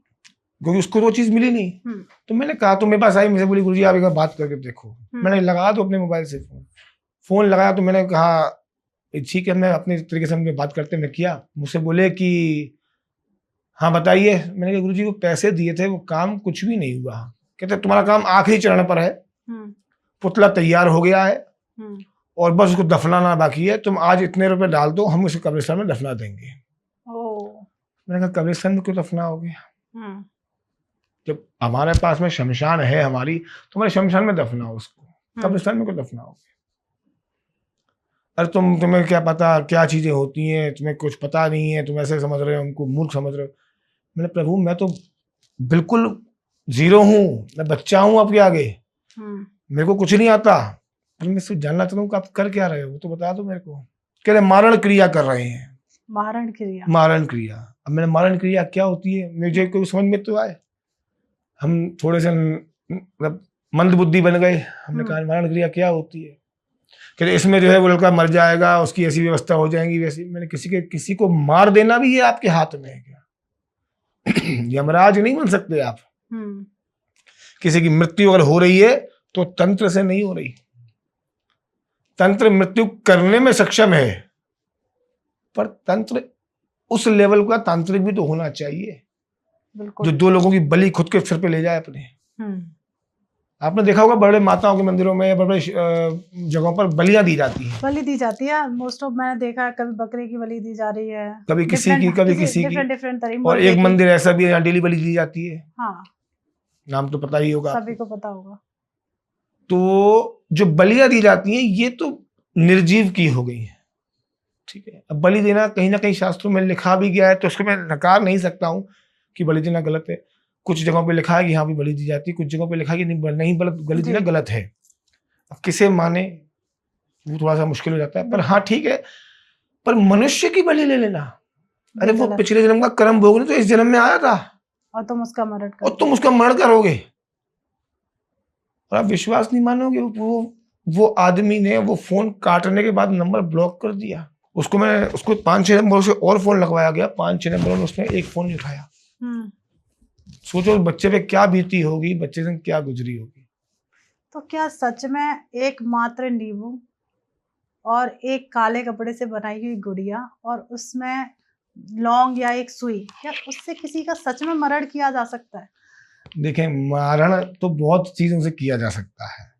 क्योंकि उसको तो चीज मिली नहीं। तो मैंने कहा, तो मेरे पास आई, मुझे बोली गुरुजी आप एक बार बात करके देखो। मैंने लगाया तो अपने मोबाइल से फोन लगाया, तो मैंने कहा ठीक है मैं अपने तरीके से हमने बात करते, मैं किया। मुझसे बोले कि हाँ बताइए। मैंने कहा गुरुजी वो पैसे दिए थे, वो काम कुछ भी नहीं हुआ। कहते तुम्हारा काम आखिरी चरण पर है, पुतला तैयार हो गया है और बस उसको दफनाना बाकी है, तुम आज इतने रुपए डाल दो, हम उसे कब्रिस्तान में दफना देंगे। ओ। मैंने कहा कब्रिस्तान में क्यों दफनाओगे? हम्म। जब हमारे पास में शमशान है हमारी, तो हमारे शमशान में दफनाओ उसको, कब्रिस्तान में क्यों दफनाओगे? अरे तुम्हें क्या पता क्या चीजें होती हैं, तुम्हें कुछ पता नहीं है, तुम ऐसे समझ रहे हो, हमको मूर्ख समझ रहे हो। मैंने प्रभु मैं तो बिल्कुल जीरो हूँ, मैं बच्चा हूँ आपके आगे, मेरे को कुछ नहीं आता। मैं सिर्फ जानना चाहता हूँ कि आप कर क्या रहे हो, तो बता दो मेरे को। कह रहे मारण क्रिया कर रहे हैं। मारण क्रिया? मारण क्रिया। अब मैंने मारण क्रिया क्या होती है मुझे कोई समझ में तो आए। हम थोड़े से मतलब मंद बुद्धि बन गए, हमने कहा मारण क्रिया क्या होती है? कि इसमें जो है वो लड़का मर जाएगा, उसकी ऐसी व्यवस्था हो जाएगी वैसी। मैंने किसी को मार देना भी है आपके हाथ में है क्या? यमराज नहीं बन सकते आप। किसी की मृत्यु अगर हो रही है तो तंत्र से नहीं हो रही। तंत्र मृत्यु करने में सक्षम है, पर तंत्र उस लेवल का तांत्रिक भी तो होना चाहिए जो 2 लोगों की बलि खुद के सिर पे ले जाए अपने। आपने देखा होगा बड़े माताओं के मंदिरों में, बड़े जगहों पर बलियां दी जाती हैं। बलि दी जाती है, मोस्ट ऑफ मैंने देखा है, कभी बकरे की बलि दी जा रही है, कभी किसी की, कभी किसी की। डिफरेंट और एक मंदिर ऐसा भी है जहाँ डेली बलि दी जाती है। हाँ, नाम तो पता ही होगा, सभी को पता होगा। तो जो बलियां दी जाती हैं ये तो निर्जीव की हो गई है, ठीक है। अब बलि देना कहीं ना कहीं शास्त्रों में लिखा भी गया है, तो उसको मैं नकार नहीं सकता हूँ कि बलि देना गलत है। कुछ जगहों पे लिखा है कि हाँ भी बलि दी जाती है, कुछ जगहों पे लिखा है कि नहीं बलि देना गलत है। अब किसे माने वो थोड़ा सा मुश्किल हो जाता है, पर हाँ ठीक है। पर मनुष्य की बलि ले लेना, अरे वो पिछले जन्म का कर्म भोगने तो इस जन्म में आया था, और तुम उसका मरण करोगे। और आप विश्वास नहीं मानोगे, वो आदमी ने वो फोन काटने के बाद नंबर ब्लॉक कर दिया। उसको 5-6 नंबरों से और फोन लगवाया गया, 5-6 नंबरों में उसने एक फोन नहीं उठाया। सोचो बच्चे पे क्या बीती होगी, बच्चे से क्या गुजरी होगी। तो क्या सच में एकमात्र नींबू और एक काले कपड़े से बनाई हुई गुड़िया और उसमें लौंग या एक सुई, क्या उससे किसी का सच में मरण किया जा सकता है? देखें, मारण तो बहुत चीजों से किया जा सकता है।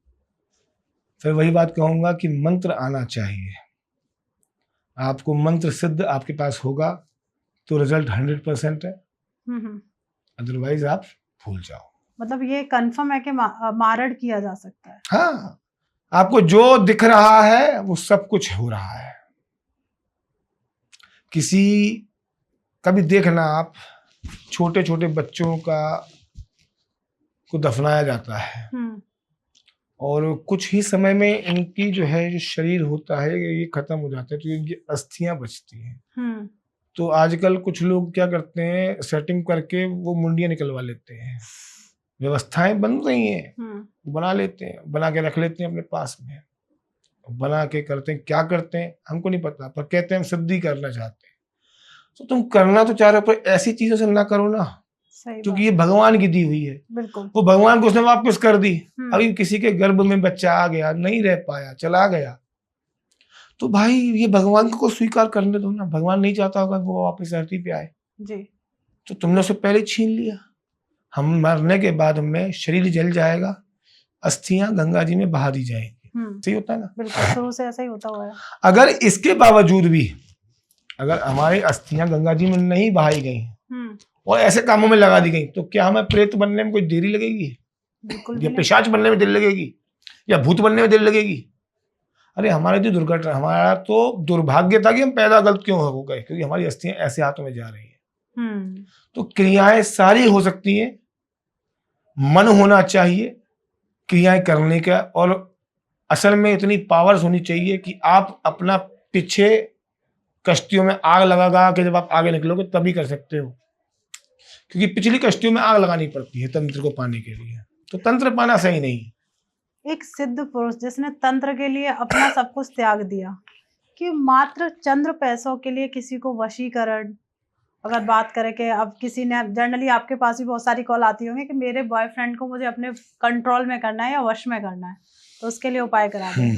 फिर वही बात कहूंगा कि मंत्र आना चाहिए आपको। मंत्र सिद्ध आपके पास होगा तो रिजल्ट 100% है, अदरवाइज आप भूल जाओ। मतलब ये कंफर्म है कि मारण किया जा सकता है? हाँ, आपको जो दिख रहा है वो सब कुछ हो रहा है। किसी कभी देखना आप, छोटे छोटे बच्चों को दफनाया जाता है और कुछ ही समय में इनकी जो है जो शरीर होता है ये खत्म हो जाता है, तो इनकी अस्थियां बचती हैं। तो आजकल कुछ लोग क्या करते हैं, सेटिंग करके वो मुंडियां निकलवा लेते हैं। व्यवस्थाएं बन रही हैं, बना लेते हैं, बना के रख लेते हैं अपने पास में, बना के करते हैं। क्या करते हैं हमको नहीं पता, पर कहते हैं हम सिद्धि करना चाहते हैं। तो तुम करना तो चाह रहे हो, पर ऐसी चीजों से ना करो ना, क्योंकि ये भगवान की दी हुई है। बिल्कुल। वो भगवान को उसने वापस कर दी। अभी किसी के गर्भ में बच्चा आ गया, नहीं रह पाया, चला गया, तो भाई ये भगवान को स्वीकार करने दो ना। भगवान नहीं चाहता होगा वो वापस धरती पे आए जी, तो तुमने उसे पहले छीन लिया। हम मरने के बाद हमें शरीर जल जाएगा, अस्थियां गंगा जी में बहा दी जाएंगी। सही होता है ना? बिल्कुल, शुरू से ऐसा ही होता हुआ है। अगर इसके बावजूद भी अगर हमारी अस्थियां गंगा जी में नहीं बहाई गई और ऐसे कामों में लगा दी गई, तो क्या हमें प्रेत बनने में कोई देरी लगेगी? बिल्कुल। या पिशाच बनने में देरी लगेगी? या भूत बनने में देरी लगेगी? अरे हमारे जो दुर्घटना, हमारा तो दुर्भाग्य था कि हम पैदा गलत क्यों हो गए, क्योंकि हमारी अस्थियां ऐसे हाथों में जा रही है। तो क्रियाएं सारी हो सकती है, मन होना चाहिए क्रियाएं करने का, और असल में इतनी पावर्स होनी चाहिए कि आप अपना पीछे कश्तियों में आग लगा के जब आप आगे निकलोगे तभी कर सकते हो, क्योंकि पिछली कश्तियों में आग लगानी पड़ती है तंत्र को पाने के लिए। तो तंत्र पाना सही नहीं। एक सिद्ध पुरुष जिसने तंत्र के लिए अपना सब कुछ त्याग दिया, कि मात्र चंद्र पैसों के लिए किसी को वशीकरण, अगर बात करें कि अब किसी ने, जनरली आपके पास भी बहुत सारी कॉल आती होंगी कि मेरे बॉयफ्रेंड को मुझे अपने कंट्रोल में करना है या वश में करना है, तो उसके लिए उपाय करा दें।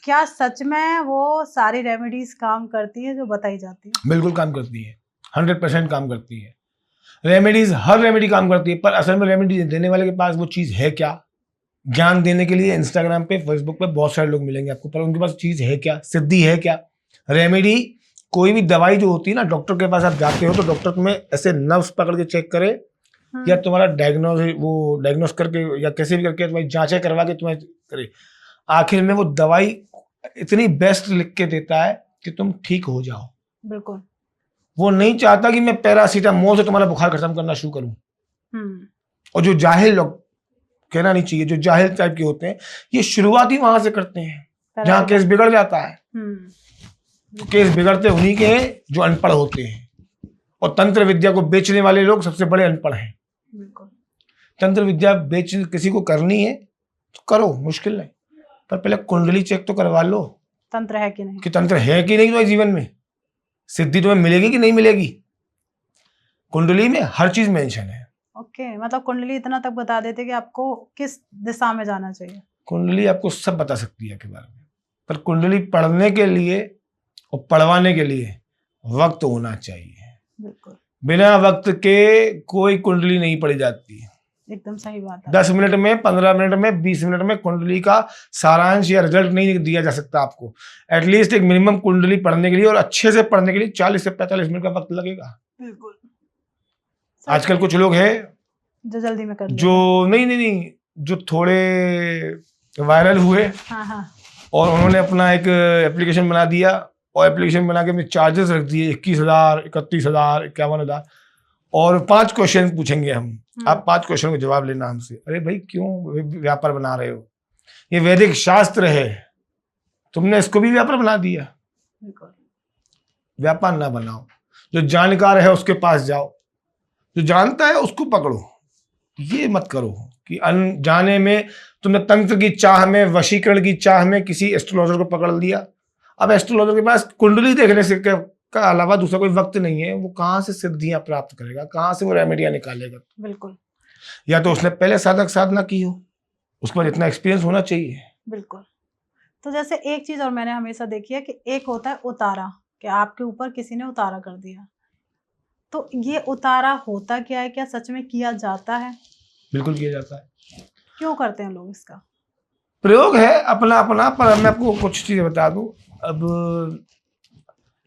क्या सच में वो सारी रेमेडीज काम करती है जो बताई जाती है? बिल्कुल काम करती है, 100% काम करती है। रेमेडीज, हर रेमेडी काम करती है, पर असल में रेमेडी देने वाले के पास वो चीज है क्या, ज्ञान देने के लिए इंस्टाग्राम पे, फेसबुक पे बहुत सारे लोग मिलेंगे आपको, पर उनके पास चीज है क्या, सिद्धि है क्या, रेमेडी। कोई भी दवाई जो होती है ना, डॉक्टर के पास आप जाते हो तो डॉक्टर तुम्हें ऐसे नर्व्स पकड़ के चेक करे या तुम्हारा डायग्नोस करके या कैसे भी करके तुम्हारी जांचें करवा के तुम्हें करे, आखिर में वो दवाई इतनी बेस्ट लिख के देता है कि तुम ठीक हो जाओ। बिल्कुल। वो नहीं चाहता कि मैं पैरासीटामोल से तुम्हारा बुखार खत्म करना शुरू करूं। और जो जाहिल लोग, कहना नहीं चाहिए, जो जाहिल टाइप के होते हैं, ये शुरुआत ही वहां से करते हैं जहां केस बिगड़ जाता है। तो केस बिगड़ते उन्हीं के हैं जो अनपढ़ होते हैं, और तंत्र विद्या को बेचने वाले लोग सबसे बड़े अनपढ़ हैं। बिल्कुल। तंत्र विद्या बेच किसी को करनी है तो करो, मुश्किल नहीं, पर पहले कुंडली चेक तो करवा लो, तंत्र है कि नहीं, कि तंत्र है कि नहीं तुम्हारे जीवन में, सिद्धि तुम्हें मिलेगी कि नहीं मिलेगी। कुंडली में हर चीज मेंशन है। ओके, मतलब कुंडली इतना तक बता देते कि आपको किस दिशा में जाना चाहिए। कुंडली आपको सब बता सकती है के बारे में, पर कुंडली पढ़ने के लिए और पढ़वाने के लिए वक्त होना चाहिए। बिल्कुल। बिना वक्त के कोई कुंडली नहीं पढ़ी जाती। एकदम सही बात है। 10 मिनट में, 15 मिनट में, 20 मिनट में कुंडली का सारांश या रिजल्ट नहीं दिया जा सकता आपको। एटलीस्ट एक मिनिमम कुंडली पढ़ने के लिए और अच्छे से पढ़ने के लिए 40 से 45 मिनट का वक्त लगेगा। बिल्कुल। आजकल कुछ लोग हैं जो जल्दी में कर जो नहीं, जो थोड़े वायरल हुए, हाँ, और उन्होंने अपना एक एप्लीकेशन बना दिया, और एप्लीकेशन बना के अपने चार्जेस रख दिए 21,000, 31,000, 51,000, और 5 क्वेश्चन पूछेंगे हम, आप 5 क्वेश्चन का जवाब लेना हमसे। अरे भाई, क्यों व्यापार बना रहे हो? ये वैदिक शास्त्र है, तुमने इसको भी व्यापार बना दिया। व्यापार ना बनाओ, जो जानकार है उसके पास जाओ, जो जानता है उसको पकड़ो। ये मत करो कि अनजाने में तुमने तंत्र की चाह में, वशीकरण की चाह में किसी एस्ट्रोलॉजर को पकड़ लिया। अब एस्ट्रोलॉजर के पास कुंडली देखने से का अलावा दूसरा कोई वक्त नहीं है। वो कहाँ से सिद्धियां प्राप्त करेगा, कहाँ से वो रेमेडियां निकालेगा? बिल्कुल। या तो उसने पहले साधक साधना की हो, उसके बाद इतना एक्सपीरियंस होना चाहिए। बिल्कुल। तो जैसे एक चीज और मैंने हमेशा देखी है कि एक होता है उतारा, कि आपके ऊपर किसी ने उतारा कर दिया, तो ये उतारा होता क्या है, क्या सच में किया जाता है? बिल्कुल किया जाता है। क्यों करते हैं लोग इसका? प्रयोग है अपना अपना, पर मैं आपको कुछ चीजें बता दूं। अब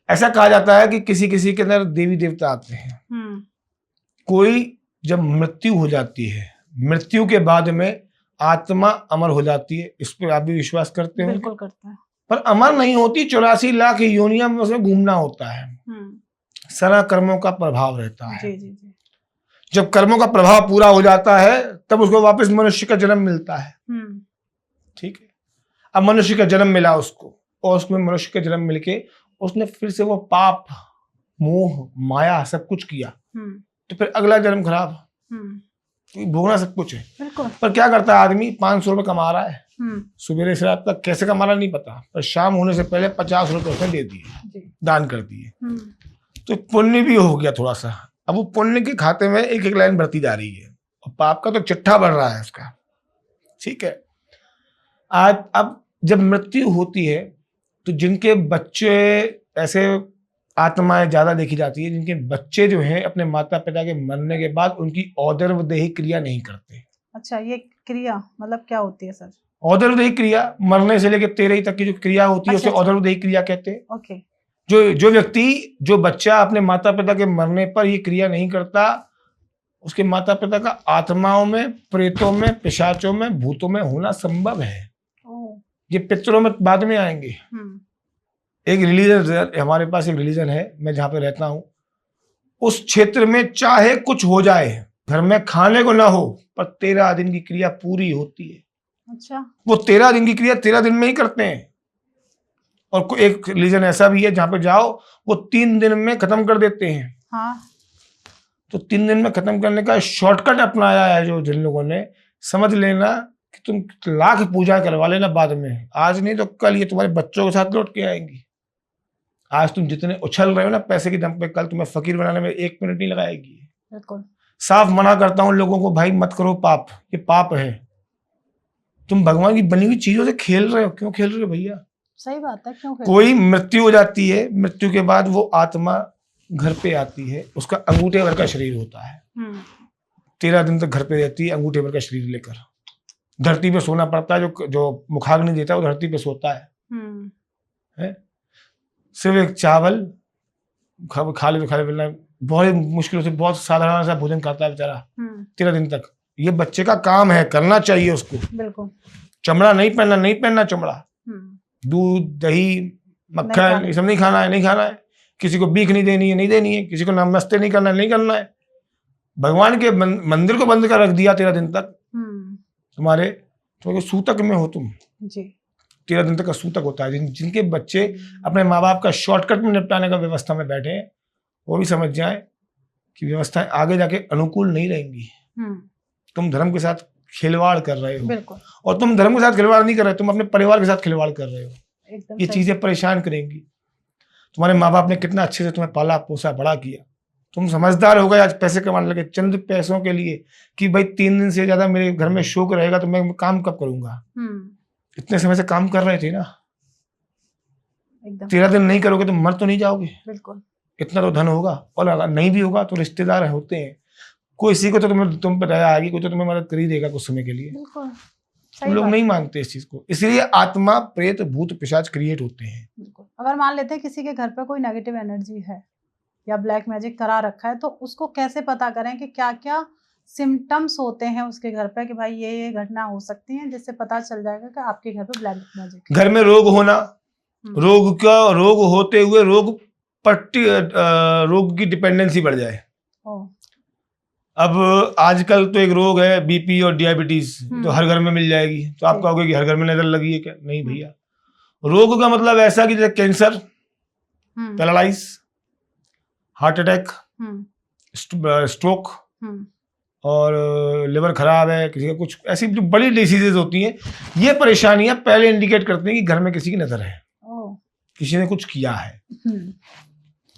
ऐसा कहा जाता है कि किसी किसी के अंदर देवी देवता आते हैं। कोई जब मृत्यु हो जाती है, मृत्यु के बाद में आत्मा अमर हो जाती है। इस पर आप भी विश्वास करते हो? बिल्कुल करते हैं। पर अमर नहीं होती, 84 लाख योनियां में उसमें घूमना होता है। सारा कर्मों का प्रभाव रहता है। जी जी जी। जब कर्मों का प्रभाव पूरा हो जाता है तब उसको वापस मनुष्य का जन्म मिलता है। ठीक है। अब मनुष्य का जन्म मिला उसको, और उसमें मनुष्य का जन्म मिलके उसने फिर से वो पाप, मोह, माया सब कुछ किया, तो फिर अगला जन्म खराब, भोगना सब कुछ है। बिल्कुल। पर क्या करता है आदमी? 500 रुपए कमा रहा है, सुबह से रात तक कैसे कमा रहा नहीं पता, पर शाम होने से पहले 50 रुपए उसने दे दिए, दान कर दिए, तो पुण्य भी हो गया थोड़ा सा। अब वो पुण्य के खाते में एक एक लाइन बढ़ती जा रही है, और पाप का तो चिट्ठा बढ़ रहा है उसका। ठीक है। आज अब जब मृत्यु होती है तो जिनके बच्चे, ऐसे आत्माएं ज्यादा देखी जाती है जिनके बच्चे जो हैं अपने माता पिता के मरने के बाद उनकी औदरवदेही क्रिया नहीं करते। अच्छा, ये क्रिया मतलब क्या होती है सर? औदरवदेही क्रिया मरने से लेकर 13 तक की जो क्रिया होती है उसे औदरवदेही क्रिया कहते हैं। ओके। जो व्यक्ति, जो बच्चा अपने माता पिता के मरने पर ये क्रिया नहीं करता, उसके माता पिता का आत्माओं में, प्रेतों में, पिशाचों में, भूतों में होना संभव है। ये पितरों में बाद में आएंगे। एक रिलीजन, हमारे पास एक रिलीजन है, मैं जहां पे रहता हूं, उस क्षेत्र में चाहे कुछ हो जाए, घर में खाने को ना हो, पर 13 दिन की क्रिया पूरी होती है। अच्छा। वो 13 दिन की क्रिया 13 दिन में ही करते हैं। और एक रिलीजन ऐसा भी है जहां पे जाओ वो 3 दिन में खत्म कर देते हैं। हाँ। तो 3 दिन में खत्म करने का शॉर्टकट अपनाया है जो जिन लोगों ने, समझ लेना कि तुम लाख पूजा करवा लेना बाद में, आज नहीं तो कल ये तुम्हारे बच्चों के साथ लौट के आएंगी। आज तुम जितने उछल रहे हो ना पैसे की दम पे, कल तुम्हें फकीर बनाने में 1 मिनट नहीं लगाएगी। बिल्कुल। साफ मना करता हूं लोगों को, भाई मत करो पाप, ये पाप है। तुम भगवान की बनी हुई चीजों से खेल रहे हो, क्यों खेल रहे हो भैया? सही बात है, क्यों? कोई मृत्यु हो जाती है, मृत्यु के बाद वो आत्मा घर पे आती है, उसका अंगूठे भर का शरीर होता है, 13 दिन तक घर पे रहती है अंगूठे भर का शरीर लेकर, धरती पे सोना पड़ता है, जो मुखाग्नि देता है वो धरती पे सोता है? सिर्फ एक चावल खा ले तो खा ले, वरना बहुत मुश्किलों से बहुत साधारण सा भोजन खाता है बेचारा 13 दिन तक। ये बच्चे का काम है, करना चाहिए उसको। बिल्कुल। चमड़ा नहीं पहनना चमड़ा। दूध दही मक्खन ये सब नहीं खाना है। किसी को भीख नहीं देनी है। किसी को नमस्ते नहीं करना है। भगवान के मंदिर को बंद कर रख दिया 13 दिन तक। तुम्हारे सूतक में हो तुम जी। 13 दिन तक का सूतक होता है। जिनके बच्चे अपने माँ बाप का शॉर्टकट में निपटाने का व्यवस्था में बैठे हैं, वो भी समझ जाए कि व्यवस्थाएं आगे जाके अनुकूल नहीं रहेंगी। तुम धर्म के साथ खिलवाड़ कर रहे हो, और तुम धर्म के साथ खिलवाड़ नहीं कर रहे, तुम अपने परिवार के साथ खिलवाड़ कर रहे हो। ये चीजें परेशान करेंगी। तुम्हारे माँ बाप ने कितना अच्छे से तुम्हें पाला पोसा बड़ा किया, तुम समझदार हो गए, आज पैसे कमाने लगे चंद पैसों के लिए कि भाई 3 दिन से ज्यादा मेरे घर में शोक रहेगा तो मैं काम कब करूंगा। इतने समय से काम कर रहे थे ना, 13 दिन नहीं करोगे तो मर तो नहीं जाओगे। बिल्कुल। इतना तो धन होगा, और अगर नहीं भी होगा तो रिश्तेदार होते हैं, कोई इसी को तो तुम पे दया आएगी, कोई तो तुम्हें मदद कर ही देगा कुछ समय के लिए। तुम लोग नहीं मानते इस चीज को, इसलिए आत्मा प्रेत भूत पिशाच क्रिएट होते हैं। अगर मान लेते हैं किसी के घर पे कोई नेगेटिव एनर्जी है या ब्लैक मैजिक करा रखा है, तो उसको कैसे पता करें कि क्या क्या सिम्टम्स होते हैं उसके घर पे कि भाई ये घटना हो सकती है, जिससे पता चल जाएगा कि आपके घर पे ब्लैक मैजिक। घर में रोग होना, रोग होते हुए रोग की डिपेंडेंसी बढ़ जाए। अब आजकल तो एक रोग है बीपी और डायबिटीज, तो हर घर में मिल जाएगी। तो आप कहोगे कि हर घर में नजर लगी है क्या? नहीं भैया, रोग का मतलब ऐसा कि जैसे cancer, paralyse, heart attack, stroke, और लिवर खराब है किसी का, कुछ ऐसी जो बड़ी डिसीजेज होती हैं, ये परेशानियां पहले इंडिकेट करती हैं कि घर में किसी की नजर है, किसी ने कुछ किया है।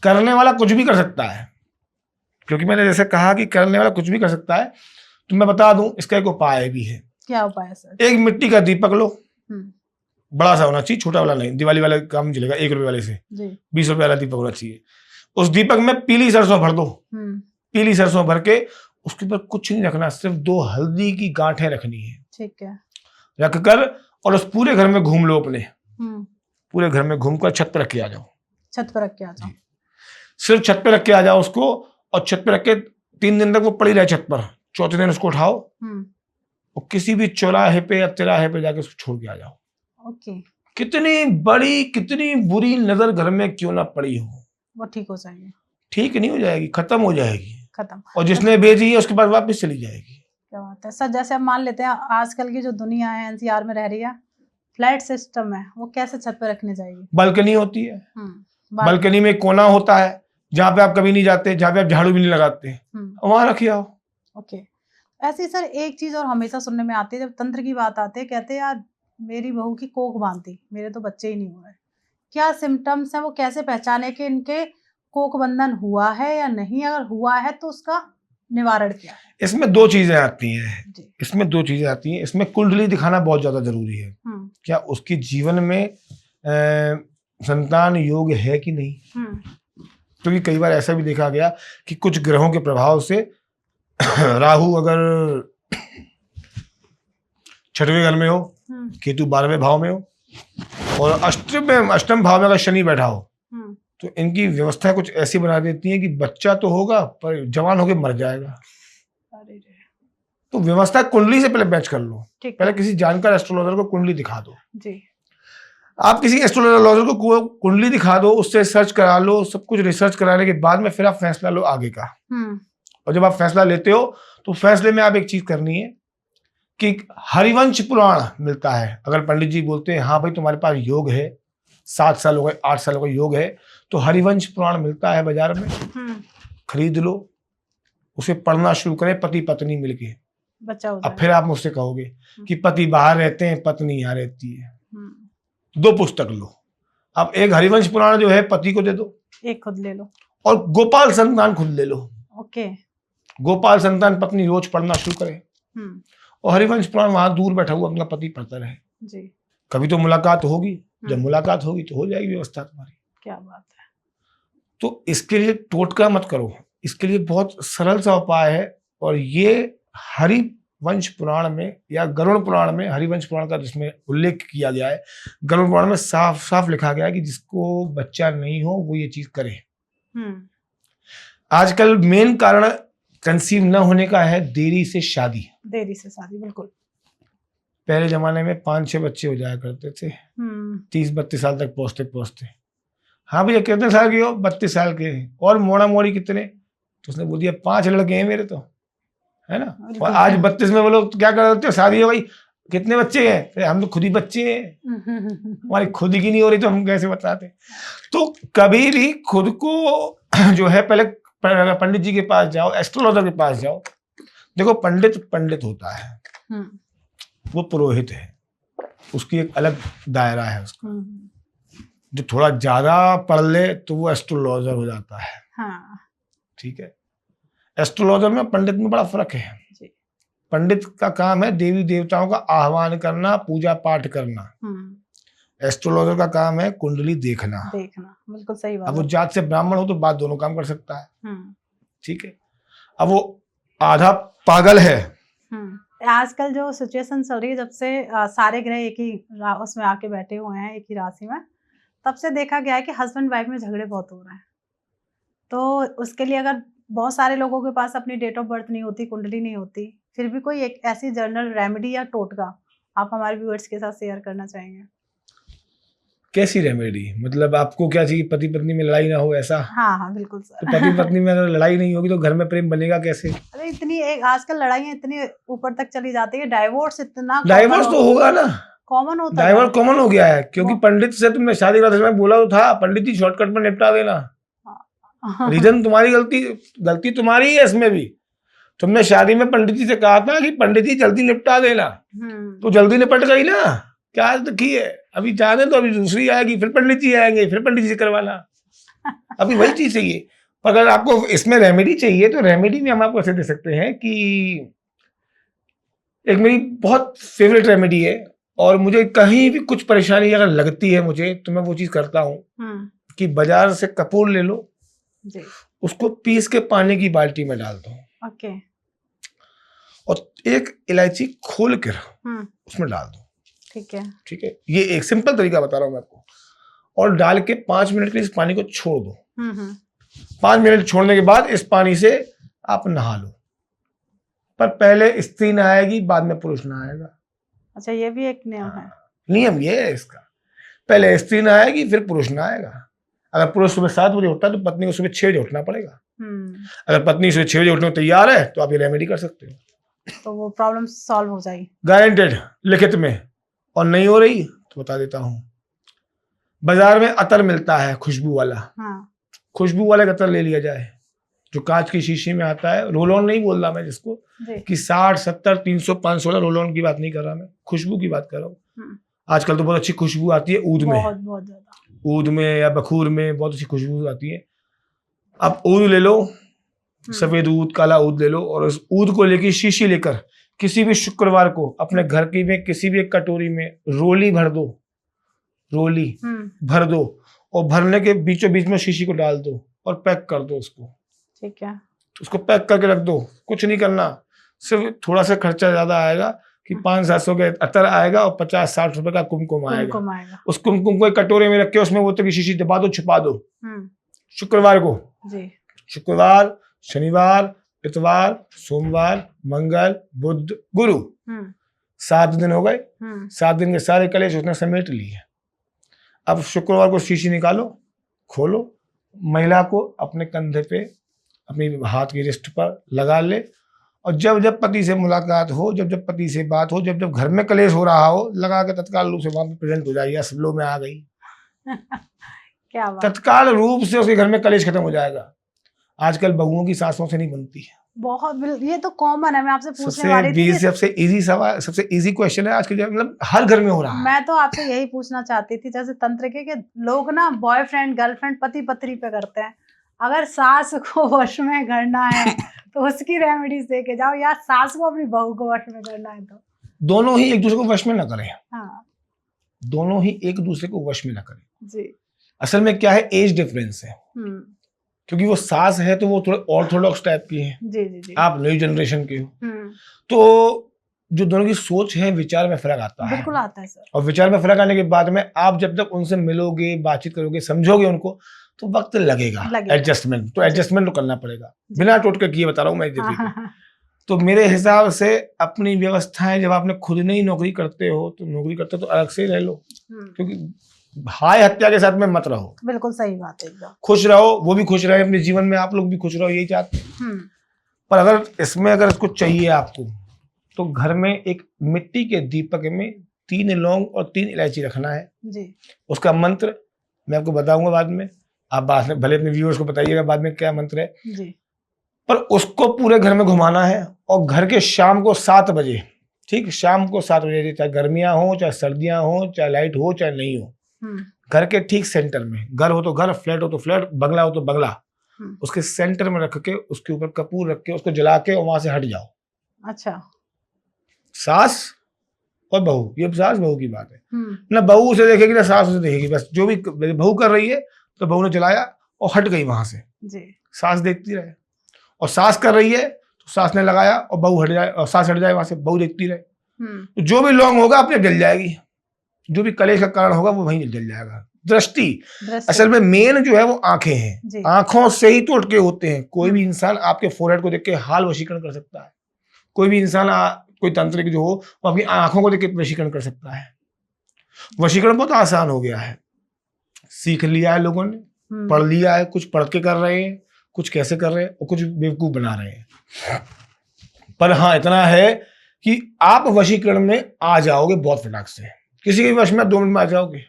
करने वाला कुछ भी कर सकता है, क्योंकि मैंने जैसे कहा कि करने वाला कुछ भी कर सकता है, तो मैं बता दूं इसका एक उपाय भी है। क्या उपाय है सर? एक मिट्टी का दीपक लो, बड़ा सा होना चाहिए, छोटा वाला नहीं, दिवाली वाला काम चलेगा, 1 रुपए वाले से 20 रुपए वाला दीपक होना चाहिए। उस दीपक में पीली सरसों भर दो, पीली सरसों भर के उसके ऊपर कुछ नहीं रखना, सिर्फ 2 हल्दी की गांठें रखनी है। ठीक है। रख कर और उस पूरे घर में घूम लो, अपने पूरे घर में घूमकर छत पर रख के आ जाओ। छत पर रख के आ जाओ, सिर्फ छत पे रख के आ जाओ उसको, और छत पे रख के 3 दिन तक वो पड़ी रहे छत पर। चौथे दिन उसको उठाओ और किसी भी चौराहे पे या तिराहे पे जाके उसको छोड़ के आ जाओ। ओके। कितनी बड़ी कितनी बुरी नजर घर में क्यों ना पड़ी हो, वो ठीक हो जाएगी। ठीक नहीं हो जाएगी, खत्म हो जाएगी, खत्म। और जिसने भेजी है उसके पास वापस चली जाएगी। क्या बात है सर। जैसे अब मान लेते हैं आजकल की जो दुनिया है एनसीआर में रह रही है, फ्लैट सिस्टम है, वो कैसे छत पे रखने जाएगी? बालकनी होती है, बालकनी में कोना होता है जहाँ पे आप कभी नहीं जाते, जहाँ पे आप झाड़ू भी नहीं लगाते, वहां रखिए आओ। ओके। ऐसे सर एक चीज और हमेशा सुनने में आती है, जब तंत्र की बात आती है, कहते हैं यार मेरी बहू की कोख बांधती, मेरे तो बच्चे ही नहीं हुए। क्या सिम्टम्स है, वो कैसे पहचाने कि इनके कोख बंधन हुआ है या नहीं? अगर हुआ है तो उसका निवारण क्या है? इसमें 2 चीजें आती हैं। इसमें कुंडली दिखाना बहुत ज्यादा जरूरी है। क्या उसके जीवन में संतान योग है कि नहीं? क्योंकि कई बार ऐसा भी देखा गया कि कुछ ग्रहों के प्रभाव से राहु अगर 6वें घर में हो, केतु 12वें भाव में हो, और अष्टम भाव में अगर शनि बैठा हो, तो इनकी व्यवस्था कुछ ऐसी बना देती है कि बच्चा तो होगा पर जवान होके मर जाएगा। तो व्यवस्था कुंडली से पहले मैच कर लो। पहले किसी जानकार एस्ट्रोलॉजर को कुंडली दिखा दो जी। आप किसी एस्ट्रोलॉजर को कुंडली दिखा दो, उससे सर्च करा लो, सब कुछ रिसर्च कराने के बाद में फिर आप फैसला लो आगे का। और जब आप फैसला लेते हो तो फैसले में आप एक चीज करनी है कि हरिवंश पुराण मिलता है। अगर पंडित जी बोलते हैं हाँ भाई तुम्हारे पास योग है, 7 साल हो गए 8 साल हो गए योग है, तो हरिवंश पुराण मिलता है बाजार में, खरीद लो, उसे पढ़ना शुरू करें पति पत्नी मिलके। अब फिर आप मुझसे कहोगे कि पति बाहर रहते हैं पत्नी यहाँ रहती है, 2 पुस्तक लो। अब एक हरिवंश पुराण जो है पति को दे दो, एक खुद ले लो, और गोपाल संतान खुद ले लो। ओके। गोपाल संतान पत्नी रोज पढ़ना शुरू करे, और हरिवंश पुराण वहां दूर बैठा हुआ अपना पति पढ़ता रहे जी। कभी तो मुलाकात होगी, जब मुलाकात होगी तो हो जाएगी व्यवस्था तुम्हारी। क्या बात है। तो इसके लिए टोटका मत करो, इसके लिए बहुत सरल सा उपाय है, और ये हरि वंश पुराण में या गरुड़ पुराण में, हरिवंश पुराण का जिसमें उल्लेख किया गया है, गरुड़ पुराण में साफ साफ लिखा गया है कि जिसको बच्चा नहीं हो वो ये चीज करे। आजकल मेन कारण कंसीव न होने का है देरी से शादी। देरी से शादी, बिल्कुल। पहले जमाने में 5-6 बच्चे हो जाया करते थे, 30-32 साल तक पहुंचते पहुंचते। हाँ भैया कितने साल के हो? 32 साल के। और मोड़ा मोड़ी कितने? तो उसने बोल दिया 5 लड़के हैं मेरे तो, है ना। और आज 32 में वो लोग क्या कर रहे हो, शादी हो गई, कितने बच्चे हैं? तो हम तो खुद ही बच्चे हैं, हमारी खुद की नहीं हो रही तो हम कैसे बताते। तो कभी भी खुद को जो है पहले पंडित जी के पास जाओ, एस्ट्रोलॉजर के पास जाओ। देखो पंडित पंडित होता है, वो पुरोहित है, उसकी एक अलग दायरा है उसका। जो थोड़ा ज्यादा पढ़ ले तो वो एस्ट्रोलॉजर हो जाता है। हाँ। ठीक है। एस्ट्रोलॉजर में पंडित में बड़ा फर्क है। पंडित का काम है देवी देवताओं का आह्वान करना, पूजा पाठ करना। एस्ट्रोलॉजर का काम है कुंडली देखना। बिल्कुल सही बात। अब वो जात से ब्राह्मण हो तो बात दोनों काम कर सकता है। ठीक है। अब वो आधा पागल है। आजकल जो सिचुएशन चल रही है, जब से सारे ग्रह एक ही उसमें आके बैठे हुए हैं, एक ही राशि में, तब से देखा गया है कि हस्बैंड वाइफ में झगड़े बहुत हो रहे हैं। तो उसके लिए अगर बहुत सारे लोगों के पास अपनी डेट ऑफ बर्थ नहीं होती, कुंडली नहीं होती, फिर भी कोई एक ऐसी जनरल रेमेडी या टोटका आप हमारे व्यूअर्स के साथ शेयर करना चाहेंगे? कैसी रेमेडी? मतलब आपको क्या चाहिए? पति पत्नी में लड़ाई ना हो ऐसा? हाँ बिल्कुल सर। तो पति पत्नी में अगर लड़ाई नहीं होगी तो घर में प्रेम बनेगा कैसे? अरे इतनी आजकल लड़ाइयाँ इतनी ऊपर तक चली जाती है, डाइवोर्स तो होगा ना, कॉमन होता है। डाइवोर्स कॉमन हो गया है, क्योंकि पंडित से तुमने शादी का समय बोला तो था, पंडित जी शॉर्टकट में निपटा देना। रीजन तुम्हारी गलती तुम्हारी है इसमें भी। तुमने शादी में पंडित जी से कहा था कि पंडित जी जल्दी निपटा देना, तो जल्दी निपट गई ना। क्या दुखी है? अभी जाने तो अभी दूसरी आएगी, फिर पंडित जी आएंगे, फिर पंडित जी से करवाना। अभी वही चीज चाहिए। पर अगर आपको इसमें रेमेडी चाहिए तो रेमेडी में हम आपको ऐसे दे सकते हैं कि एक मेरी बहुत फेवरेट रेमेडी है, और मुझे कहीं भी कुछ परेशानी अगर लगती है मुझे, तो मैं वो चीज करता हूँ कि बाजार से कपूर ले लो, उसको पीस के पानी की बाल्टी में डाल दो, और एक इलायची खोल कर उसमें डाल दो। ठीक है। ये एक सिंपल तरीका बता रहा हूं मैं आपको। और डाल के 5 मिनट के लिए इस पानी को छोड़ दो। 5 मिनट छोड़ने के बाद इस पानी से आप नहा लो। पर पहले स्त्री नहाएगी, बाद में पुरुष नहाएगा। अच्छा, ये भी एक नियम है? नियम ये है इसका, पहले स्त्री नहाएगी फिर पुरुष नहाएगा। अगर पुरुष सुबह 7 बजे उठता है तो पत्नी को सुबह 6 बजे उठना पड़ेगा। अगर पत्नी सुबह 6 बजे उठने को तैयार है तो आप ये रेमेडी कर सकते हो, तो वो प्रॉब्लम सॉल्व हो जाएगी, गारंटेड, लिखित में। और नहीं हो रही तो बता देता हूं, बाजार में अतर मिलता है खुशबू वाला। खुशबू वाला अतर ले लिया जाए, जो कांच की शीशी में आता है। रोल ऑन नहीं बोल रहा मैं जिसको कि 60, 70, 300, 500 वाला रोल ऑन की बात नहीं कर रहा मैं, खुशबू की बात कर रहा हूँ। आजकल तो बहुत अच्छी खुशबू आती है ऊद में, बहुत ज्यादा ऊद में या बखूर में बहुत अच्छी खुशबू आती है। आप ऊद ले लो, सफेद ऊद, काला ऊद ले लो, और उस ऊद को लेकर शीशी लेकर किसी भी शुक्रवार को अपने घर की में किसी भी एक कटोरी में रोली भर दो, रोली भर दो, और भरने के बीचों बीच में शीशी को डाल दो और पैक कर दो उसको। ठीक है। उसको पैक करके रख दो, कुछ नहीं करना, सिर्फ थोड़ा सा खर्चा ज्यादा आएगा कि 500-700 का अतर आएगा और 50-60 रुपए का कुमकुम आएगा। उस कुमकुम को एक कटोरे में रख के उसमें बोतल की शीशी दबा दो, छुपा दो। शुक्रवार को, शुक्रवार, शनिवार, इतवार, सोमवार, मंगल, बुध, गुरु, 7 दिन हो गए। 7 दिन के सारे कलेश उसने समेट लिए। अब शुक्रवार को शीशी निकालो, खोलो, महिला को अपने कंधे पे, अपनी हाथ की रिस्ट पर लगा ले, और जब जब पति से मुलाकात हो, जब जब पति से बात हो, जब जब घर में कलेश हो रहा हो, लगा के तत्काल रूप से वहां पे प्रेजेंट हो जाइए, सब लोग में आ गई। क्या बात? तत्काल रूप से उसके घर में कलेश खत्म हो जाएगा। आजकल बहुओं की सासों से नहीं बनती है। बहुत, ये तो कॉमन है। मैं आपसे पूछने वाली थी, सबसे इजी सवाल, सबसे इजी क्वेश्चन है आज के, मतलब हर घर में हो रहा है। मैं तो आपसे यही पूछना चाहती थी, जैसे तंत्र के लोग ना बॉयफ्रेंड गर्लफ्रेंड पति पत्नी पे करते हैं, अगर सास को वश में करना है तो उसकी रेमेडीज दे के जाओ, या सास को अपनी बहू को वश में करना है तो दोनों ही एक दूसरे को वश में ना करें। हाँ, दोनों ही एक दूसरे को वश में ना करें जी। असल में क्या है, एज डिफरेंस है। क्योंकि वो सास है तो वो थोड़े ऑर्थोडॉक्स टाइप की है, जी जी जी। आप नई जनरेशन के हो, तो जो दोनों की सोच है, विचार में फर्क आता है। बिल्कुल आता है सर। और विचार में फर्क आने के बाद में आप जब तक उनसे मिलोगे, बातचीत करोगे, समझोगे उनको, तो वक्त लगेगा एडजस्टमेंट। तो एडजस्टमेंट तो करना पड़ेगा, बिना टोटके किए बता रहा हूँ मैं ये। तो मेरे हिसाब से अपनी व्यवस्थाएं, जब आपने खुद नहीं नौकरी करते हो तो नौकरी करते हो तो अलग से रह लो, क्योंकि हाय हत्या के साथ में मत रहो। बिल्कुल सही बात है एकदम। खुश रहो, वो भी खुश रहे अपने जीवन में, आप लोग भी खुश रहो, यही चाहते हैं। पर अगर इसको चाहिए आपको, तो घर में एक मिट्टी के दीपक में 3 लौंग और 3 इलायची रखना है जी। उसका मंत्र मैं आपको बताऊंगा बाद में, आप बाद में भले अपने व्यूअर्स को बताइएगा बाद में क्या मंत्र है जी। पर उसको पूरे घर में घुमाना है। और घर के शाम को 7 बजे, ठीक, शाम को 7 बजे, चाहे गर्मियां हो, चाहे सर्दियां हो, चाहे लाइट हो, चाहे नहीं हो, घर के ठीक सेंटर में, घर हो तो घर, फ्लैट हो तो फ्लैट, बंगला हो तो बंगला, उसके सेंटर में रख के, उसके ऊपर कपूर रख के, उसको जला के और वहां से हट जाओ। अच्छा। सास और बहू, ये सास बहू की बात है ना, बहू उसे देखेगी ना सास उसे देखेगी, बस जो भी बहू कर रही है तो बहू ने जलाया और हट गई वहां से जी। सास देखती रहे, और सास कर रही है तो सास ने लगाया और बहू हट जाए, और सास हट जाए वहां से, बहू देखती रहे। तो जो भी लौंग होगा अपने जल जाएगी, जो भी कलेश का कारण होगा वो वहीं जल जाएगा। दृष्टि असल में मेन जो है वो आंखें हैं, आंखों से ही टोटके होते हैं। कोई भी इंसान आपके फोरहेड को देख के हाल वशीकरण कर सकता है, कोई भी इंसान कोई तांत्रिक जो हो वो अपनी आंखों को देख के वशीकरण कर सकता है। वशीकरण बहुत आसान हो गया है, सीख लिया है लोगों ने, पढ़ लिया है, कुछ पढ़ के कर रहे हैं, कुछ कैसे कर रहे हैं और कुछ बेवकूफ बना रहे हैं। पर हाँ इतना है कि आप वशीकरण में आ जाओगे बहुत फटाक से, किसी के वश में 2 मिनट में आ जाओगे।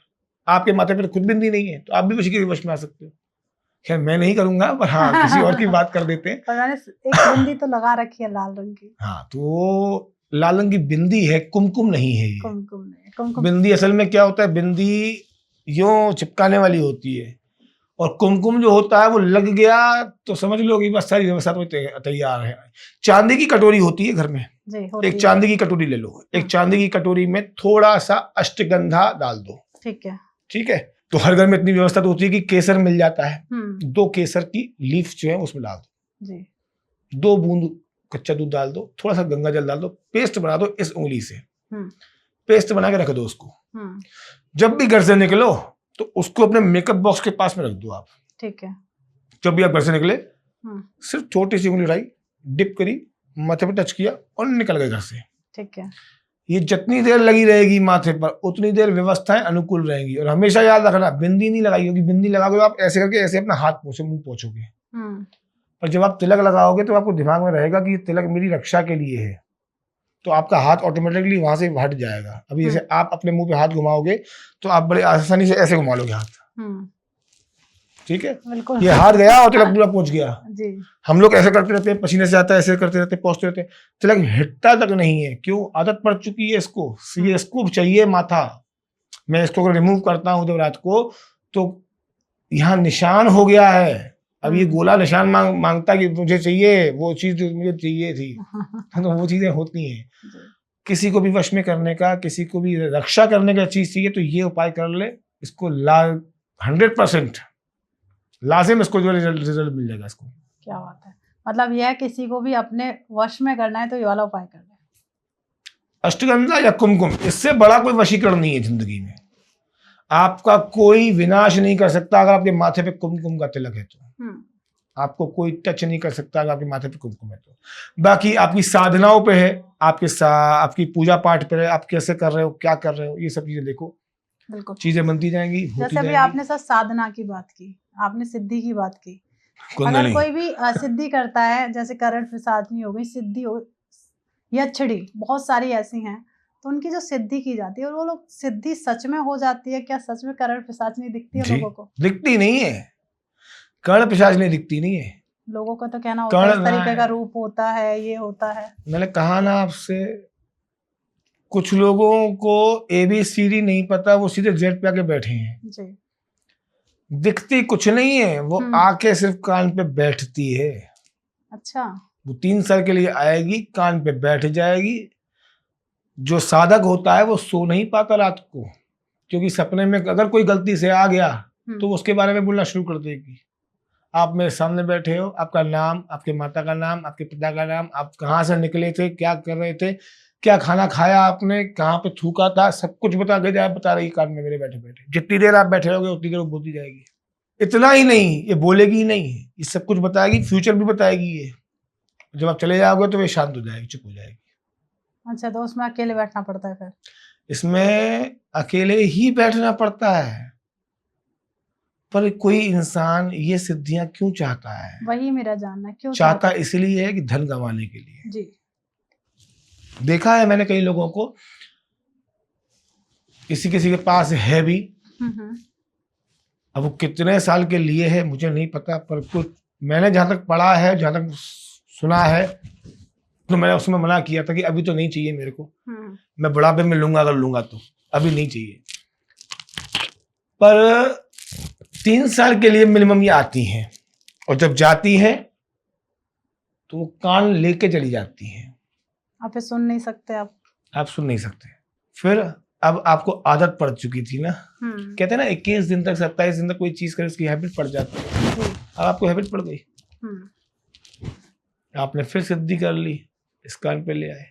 आपके माथे पर खुद बिंदी नहीं है तो आप भी वशी के वश में आ सकते हो। खैर मैं नहीं करूंगा, पर हाँ किसी और की बात कर देते हैं। पर मैंने एक बिंदी तो लगा रखी है लाल रंग की। हाँ तो लाल रंग की बिंदी है, कुमकुम नहीं है ये। कुमकुम नहीं, कुमकुम। बिंदी असल में क्या होता है, बिंदी यूं चिपकाने वाली होती है, और कुमकुम जो होता है वो लग गया तो समझ लो कि बस सारी व्यवस्था तो तैयार है। चांदी की कटोरी होती है घर में, एक चांदी की कटोरी ले लो, एक चांदी की कटोरी में थोड़ा सा अष्टगंधा डाल दो, ठीक है, ठीक है। तो हर घर में इतनी व्यवस्था तो होती है कि केसर मिल जाता है, 2 केसर की लीफ जो है उसमें डाल दो जी, 2 बूंद कच्चा दूध डाल दो, थोड़ा सा गंगा जल डाल दो, पेस्ट बना दो इस उंगली से, पेस्ट बना के रख दो उसको। जब भी घर से निकलो तो उसको अपने मेकअप बॉक्स के पास में रख दो आप, ठीक है। जब भी आप घर से निकले सिर्फ छोटी सी उंगली उठाई, डिप करी, माथे पे टच किया और निकल गए घर से, ठीक है। ये जितनी देर लगी रहेगी माथे पर उतनी देर व्यवस्थाएं अनुकूल रहेंगी। और हमेशा याद रखना बिंदी नहीं लगाई होगी, बिंदी लगाओगे तो आप ऐसे करके ऐसे अपना हाथ पोछे, मुंह पोछोगे। और जब आप तिलक लगाओगे तो आपको दिमाग में रहेगा कि ये तिलक मेरी रक्षा के लिए है, तो आपका हाथ ऑटोमेटिकली वहां से हट जाएगा। अभी जैसे आप अपने मुंह पे हाथ घुमाओगे तो आप बड़े आसानी से ऐसे घुमा लोगे हाथ, ठीक है। ये हाथ गया और तिलक पूरा पहुंच गया जी। हम लोग ऐसे करते रहते हैं, पसीने से आता है, ऐसे करते रहते हैं, पहुंचते रहते हैं, तिलक हिटता तक नहीं है। क्यों? आदत पड़ चुकी है इसको, ये इसको चाहिए माथा। मैं इसको अगर रिमूव करता हूं जब रात को तो यहाँ निशान हो गया है। अब ये गोला निशान मांगता कि मुझे चाहिए वो चीज जो मुझे चाहिए थी तो वो चीजें होती हैं। किसी को भी वश में करने का, किसी को भी रक्षा करने का चीज चाहिए तो ये उपाय कर ले, इसको 100% लाजिम इसको जो रिजल्ट मिल जाएगा इसको। क्या बात है। मतलब यह किसी को भी अपने वश में करना है तो ये वाला उपाय कर ले, अष्टगंधा या कुमकुम, इससे बड़ा कोई वशीकरण नहीं है जिंदगी में। आपका कोई विनाश नहीं कर सकता अगर आपके माथे पे कुमकुम का तिलक है तो। आपको कोई टच नहीं कर सकता अगर आपके माथे पे कुमकुम है तो। बाकी आपकी साधनाओं पे है, आपकी पूजा पाठ पे है, आप कैसे कर रहे हो, क्या कर रहे हो, ये सब चीजें देखो, बिल्कुल चीजें बनती जाएंगी। जैसे अभी आपने सर साधना की बात की, आपने सिद्धि की बात की। अगर कोई भी सिद्धि करता है, जैसे करण पिशाचनी हो गई, सिद्धि हो या छड़ी, बहुत सारी ऐसी हैं, तो उनकी जो सिद्धि की जाती है और वो लोग सिद्धि सच में हो जाती है क्या? सच में करण पिशाचनी दिखती है लोगों को? दिखती नहीं है, कर्ण पिशाचनी दिखती नहीं है। लोगों का तो कहना होता है इस तरीके का रूप होता है, ये होता है। मैंने कहा ना आपसे, कुछ लोगों को ABCD नहीं पता, वो सीधे जेड पे आके बैठे हैं जी। दिखती कुछ नहीं है, वो आके सिर्फ कान पे बैठती है। अच्छा। वो 3 साल के लिए आएगी, कान पे बैठ जाएगी। जो साधक होता है वो सो नहीं पाता रात को, क्योंकि सपने में अगर कोई गलती से आ गया तो उसके बारे में बोलना शुरू कर देगी। आप मेरे सामने बैठे हो, आपका नाम, आपके माता का नाम, आपके पिता का नाम, आप कहाँ से निकले थे, क्या कर रहे थे, क्या खाना खाया आपने, कहाँ पे थूका था, सब कुछ बता के जाए, बता रही कान में मेरे बैठे बैठे। जितनी देर आप बैठे रहोगे उतनी देर वो बोलती जाएगी। इतना ही नहीं, ये बोलेगी ही नहीं, ये सब कुछ बताएगी, फ्यूचर भी बताएगी ये। जब आप चले जाओगे तो वे शांत हो जाएगी, चुप हो जाएगी। अच्छा, तो उसमें अकेले बैठना पड़ता है फिर? इसमें अकेले ही बैठना पड़ता है। पर कोई इंसान ये सिद्धियां क्यों चाहता है? वही मेरा जानना है, क्यों चाहता इसलिए है कि धन कमाने के लिए। जी। देखा है मैंने कई लोगों को, किसी किसी के पास है भी, अब वो कितने साल के लिए है मुझे नहीं पता, पर कुछ मैंने जहां तक पढ़ा है, जहां तक सुना है, तो मैंने उसमें मना किया था कि अभी तो नहीं चाहिए मेरे को, मैं बुढ़ापे में लूंगा, अगर लूंगा तो, अभी नहीं चाहिए। पर 3 साल के लिए मिनिमम ये आती हैं, और जब जाती हैं तो वो कान लेके चली जाती हैं। आप फिर सुन नहीं सकते आप सुन नहीं सकते। फिर अब आपको आदत पड़ चुकी थी ना, कहते हैं ना 21 दिन तक 27 दिन तक कोई चीज करे उसकी हैबिट पड़ जाती है। अब आपको हैबिट पड़ गई, आपने फिर सिद्धि कर ली, इस कान पे ले आए,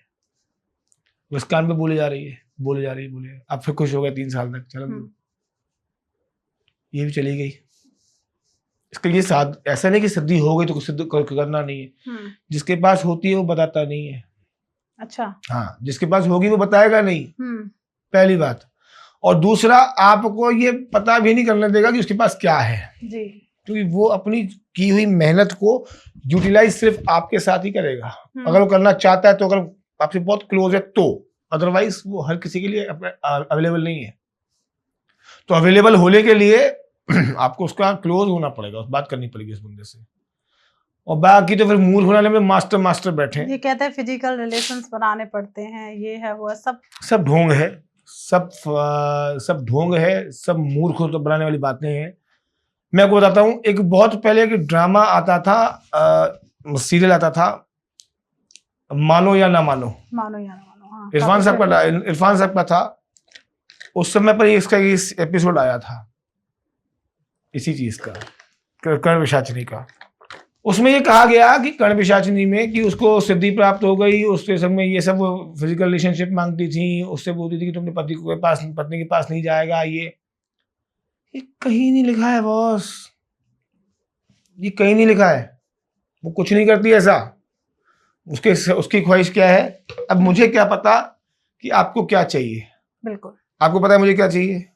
उस कान पे बोले जा रही है, बोले जा रही है, बोले, आप फिर खुश हो गए 3 साल तक, चलो ये भी चली गई। इसके लिए ऐसा नहीं कि सिद्धि हो गई तो कुछ सिद्ध करना नहीं है। जिसके पास होती है वो बताता नहीं है। अच्छा। हाँ, जिसके पास होगी वो बताएगा नहीं, पहली बात। और दूसरा, आपको ये पता भी नहीं करने देगा कि उसके पास क्या है जी, क्योंकि वो अपनी की हुई मेहनत को यूटिलाइज सिर्फ आपके साथ ही करेगा। अगर वो करना चाहता है तो, अगर आपसे बहुत क्लोज है तो, अदरवाइज वो हर किसी के लिए अवेलेबल नहीं है। तो अवेलेबल होने के लिए आपको उसका क्लोज होना पड़ेगा, बात करनी पड़ेगी उस बंदे से। और बाकी तो फिर मूर्ख होने में मास्टर बैठे। ये कहते हैं फिजिकल रिलेशंस बनाने पड़ते हैं, ये है वो, सब ढोंग है, सब ढोंग है, सब मूर्ख तो बनाने वाली बातें हैं। मैं आपको बताता हूँ, एक बहुत पहले एक ड्रामा आता था, सीरियल आता था, मानो या ना मानो, हाँ, इरफान साहब का था। उस समय पर इसका इस एपिसोड आया था इसी चीज का, कर्ण पिशाचिनी का। उसमें ये कहा गया कि कर्ण पिशाचिनी में कि उसको सिद्धि प्राप्त हो गई, उसके संग में ये सब फिजिकल रिलेशनशिप मांगती थी, उससे बोलती थी कि तुमने पत्नी के पास नहीं जाएगा। ये कहीं नहीं लिखा है बॉस, ये कहीं नहीं लिखा है। वो कुछ नहीं करती ऐसा, उसकी ख्वाहिश क्या है। अब मुझे क्या पता कि आपको क्या चाहिए। बिल्कुल, आपको पता है मुझे क्या चाहिए।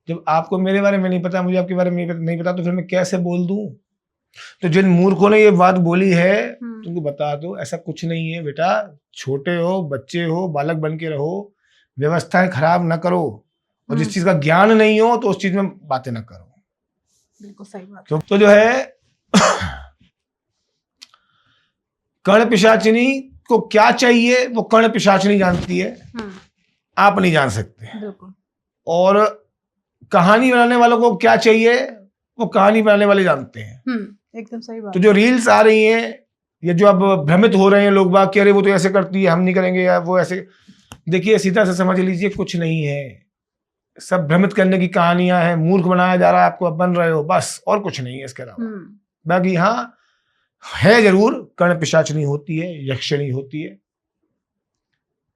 जब आपको मेरे बारे में नहीं पता, मुझे आपके बारे में नहीं पता, तो फिर मैं कैसे बोल दूं। तो जिन मूर्खों ने ये बात बोली है तुमको बता दो, ऐसा कुछ नहीं है बेटा। छोटे हो, बच्चे हो, बालक बन के रहो, व्यवस्थाएं खराब ना करो, और जिस चीज का ज्ञान नहीं हो तो उस चीज में बातें ना करो। बिल्कुल सही बात। तो जो है कर्ण पिशाचिनी को क्या चाहिए वो कर्ण पिशाचिनी जानती है, आप नहीं जान सकते। बिल्कुल। और कहानी बनाने वालों को क्या चाहिए वो कहानी बनाने वाले जानते हैं। एकदम सही बात। तो जो रील्स आ रही हैं, ये जो अब भ्रमित हो रहे हैं लोग बाग कि अरे वो तो ऐसे करती है, हम नहीं करेंगे, या वो ऐसे, देखिए सीधा से समझ लीजिए, कुछ नहीं है। सब भ्रमित करने की कहानियां हैं, मूर्ख बनाया जा रहा है आपको, बन रहे हो बस, और कुछ नहीं है इसके अलावा। बाकी हाँ है जरूर, कर्ण पिशाचिनी होती है, यक्षिणी होती है।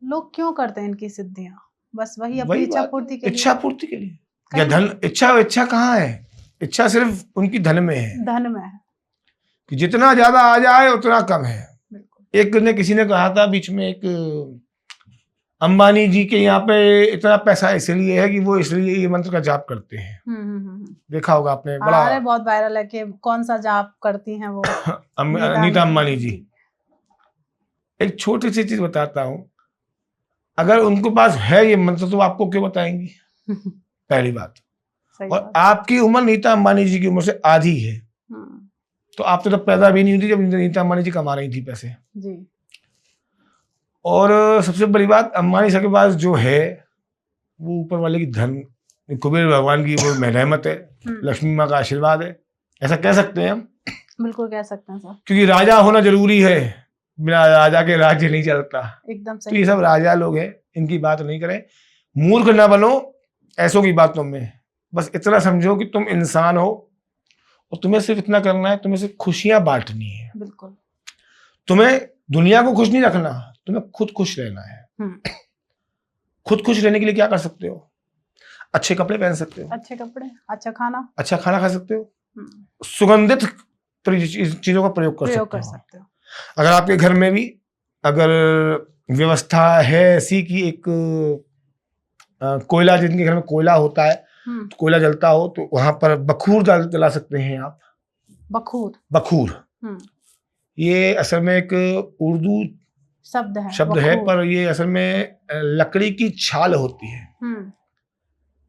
लोग क्यों करते हैं इनकी सिद्धियां? बस वही अपनी इच्छा पूर्ति के लिए। इच्छा पूर्ति के लिए, या धन। इच्छा कहाँ है? इच्छा सिर्फ उनकी धन में है, धन में है कि जितना ज्यादा आ जाए उतना कम है। एक ने किसी ने कहा था बीच में, एक अंबानी जी के यहाँ पे इतना पैसा इसलिए है कि वो इसलिए ये मंत्र का जाप करते हैं। देखा होगा आपने, बड़ा अरे बहुत वायरल है कि कौन सा जाप करती हैं वो नीता अंबानी जी। एक छोटी सी चीज बताता हूँ, अगर उनके पास है ये मंत्र तो आपको क्यों बताएंगी? पहली बात। और आपकी उम्र नीता अंबानी जी की उम्र से आधी है, तो आप तो तब पैदा भी नहीं हुई थी जब नीता अंबानी जी कमा रही थी पैसे जी। और सबसे बड़ी बात, अंबानी साहब के पास जो है वो ऊपर वाले की धन, कुबेर भगवान की वो रहमत है, लक्ष्मी माँ का आशीर्वाद है, ऐसा कह सकते हैं हम। बिल्कुल कह सकते हैं सर, क्योंकि राजा होना जरूरी है, बिना राजा के राज्य नहीं चलता। एकदम सही। तो ये सब राजा लोग हैं, इनकी बात नहीं करें। मूर्ख ना बनो ऐसों की बातों में, बस इतना समझो कि तुम इंसान हो और तुम्हें सिर्फ इतना करना है, तुम्हें सिर्फ खुशियां बांटनी है। बिल्कुल। तुम्हें दुनिया को खुश नहीं रखना, तुम्हें खुद खुश रहना है। खुद खुश रहने के लिए क्या कर सकते हो? अच्छे कपड़े पहन सकते हो, अच्छे कपड़े, अच्छा खाना खा सकते हो, सुगंधित चीजों का प्रयोग कर सकते हो। अगर आपके घर में भी अगर व्यवस्था है ऐसी कि एक कोयला, जिनके घर में कोयला होता है, तो कोयला जलता हो, तो वहां पर बखूर जला सकते हैं आप। बखूर ये असल में एक उर्दू शब्द है, पर ये असल में लकड़ी की छाल होती है।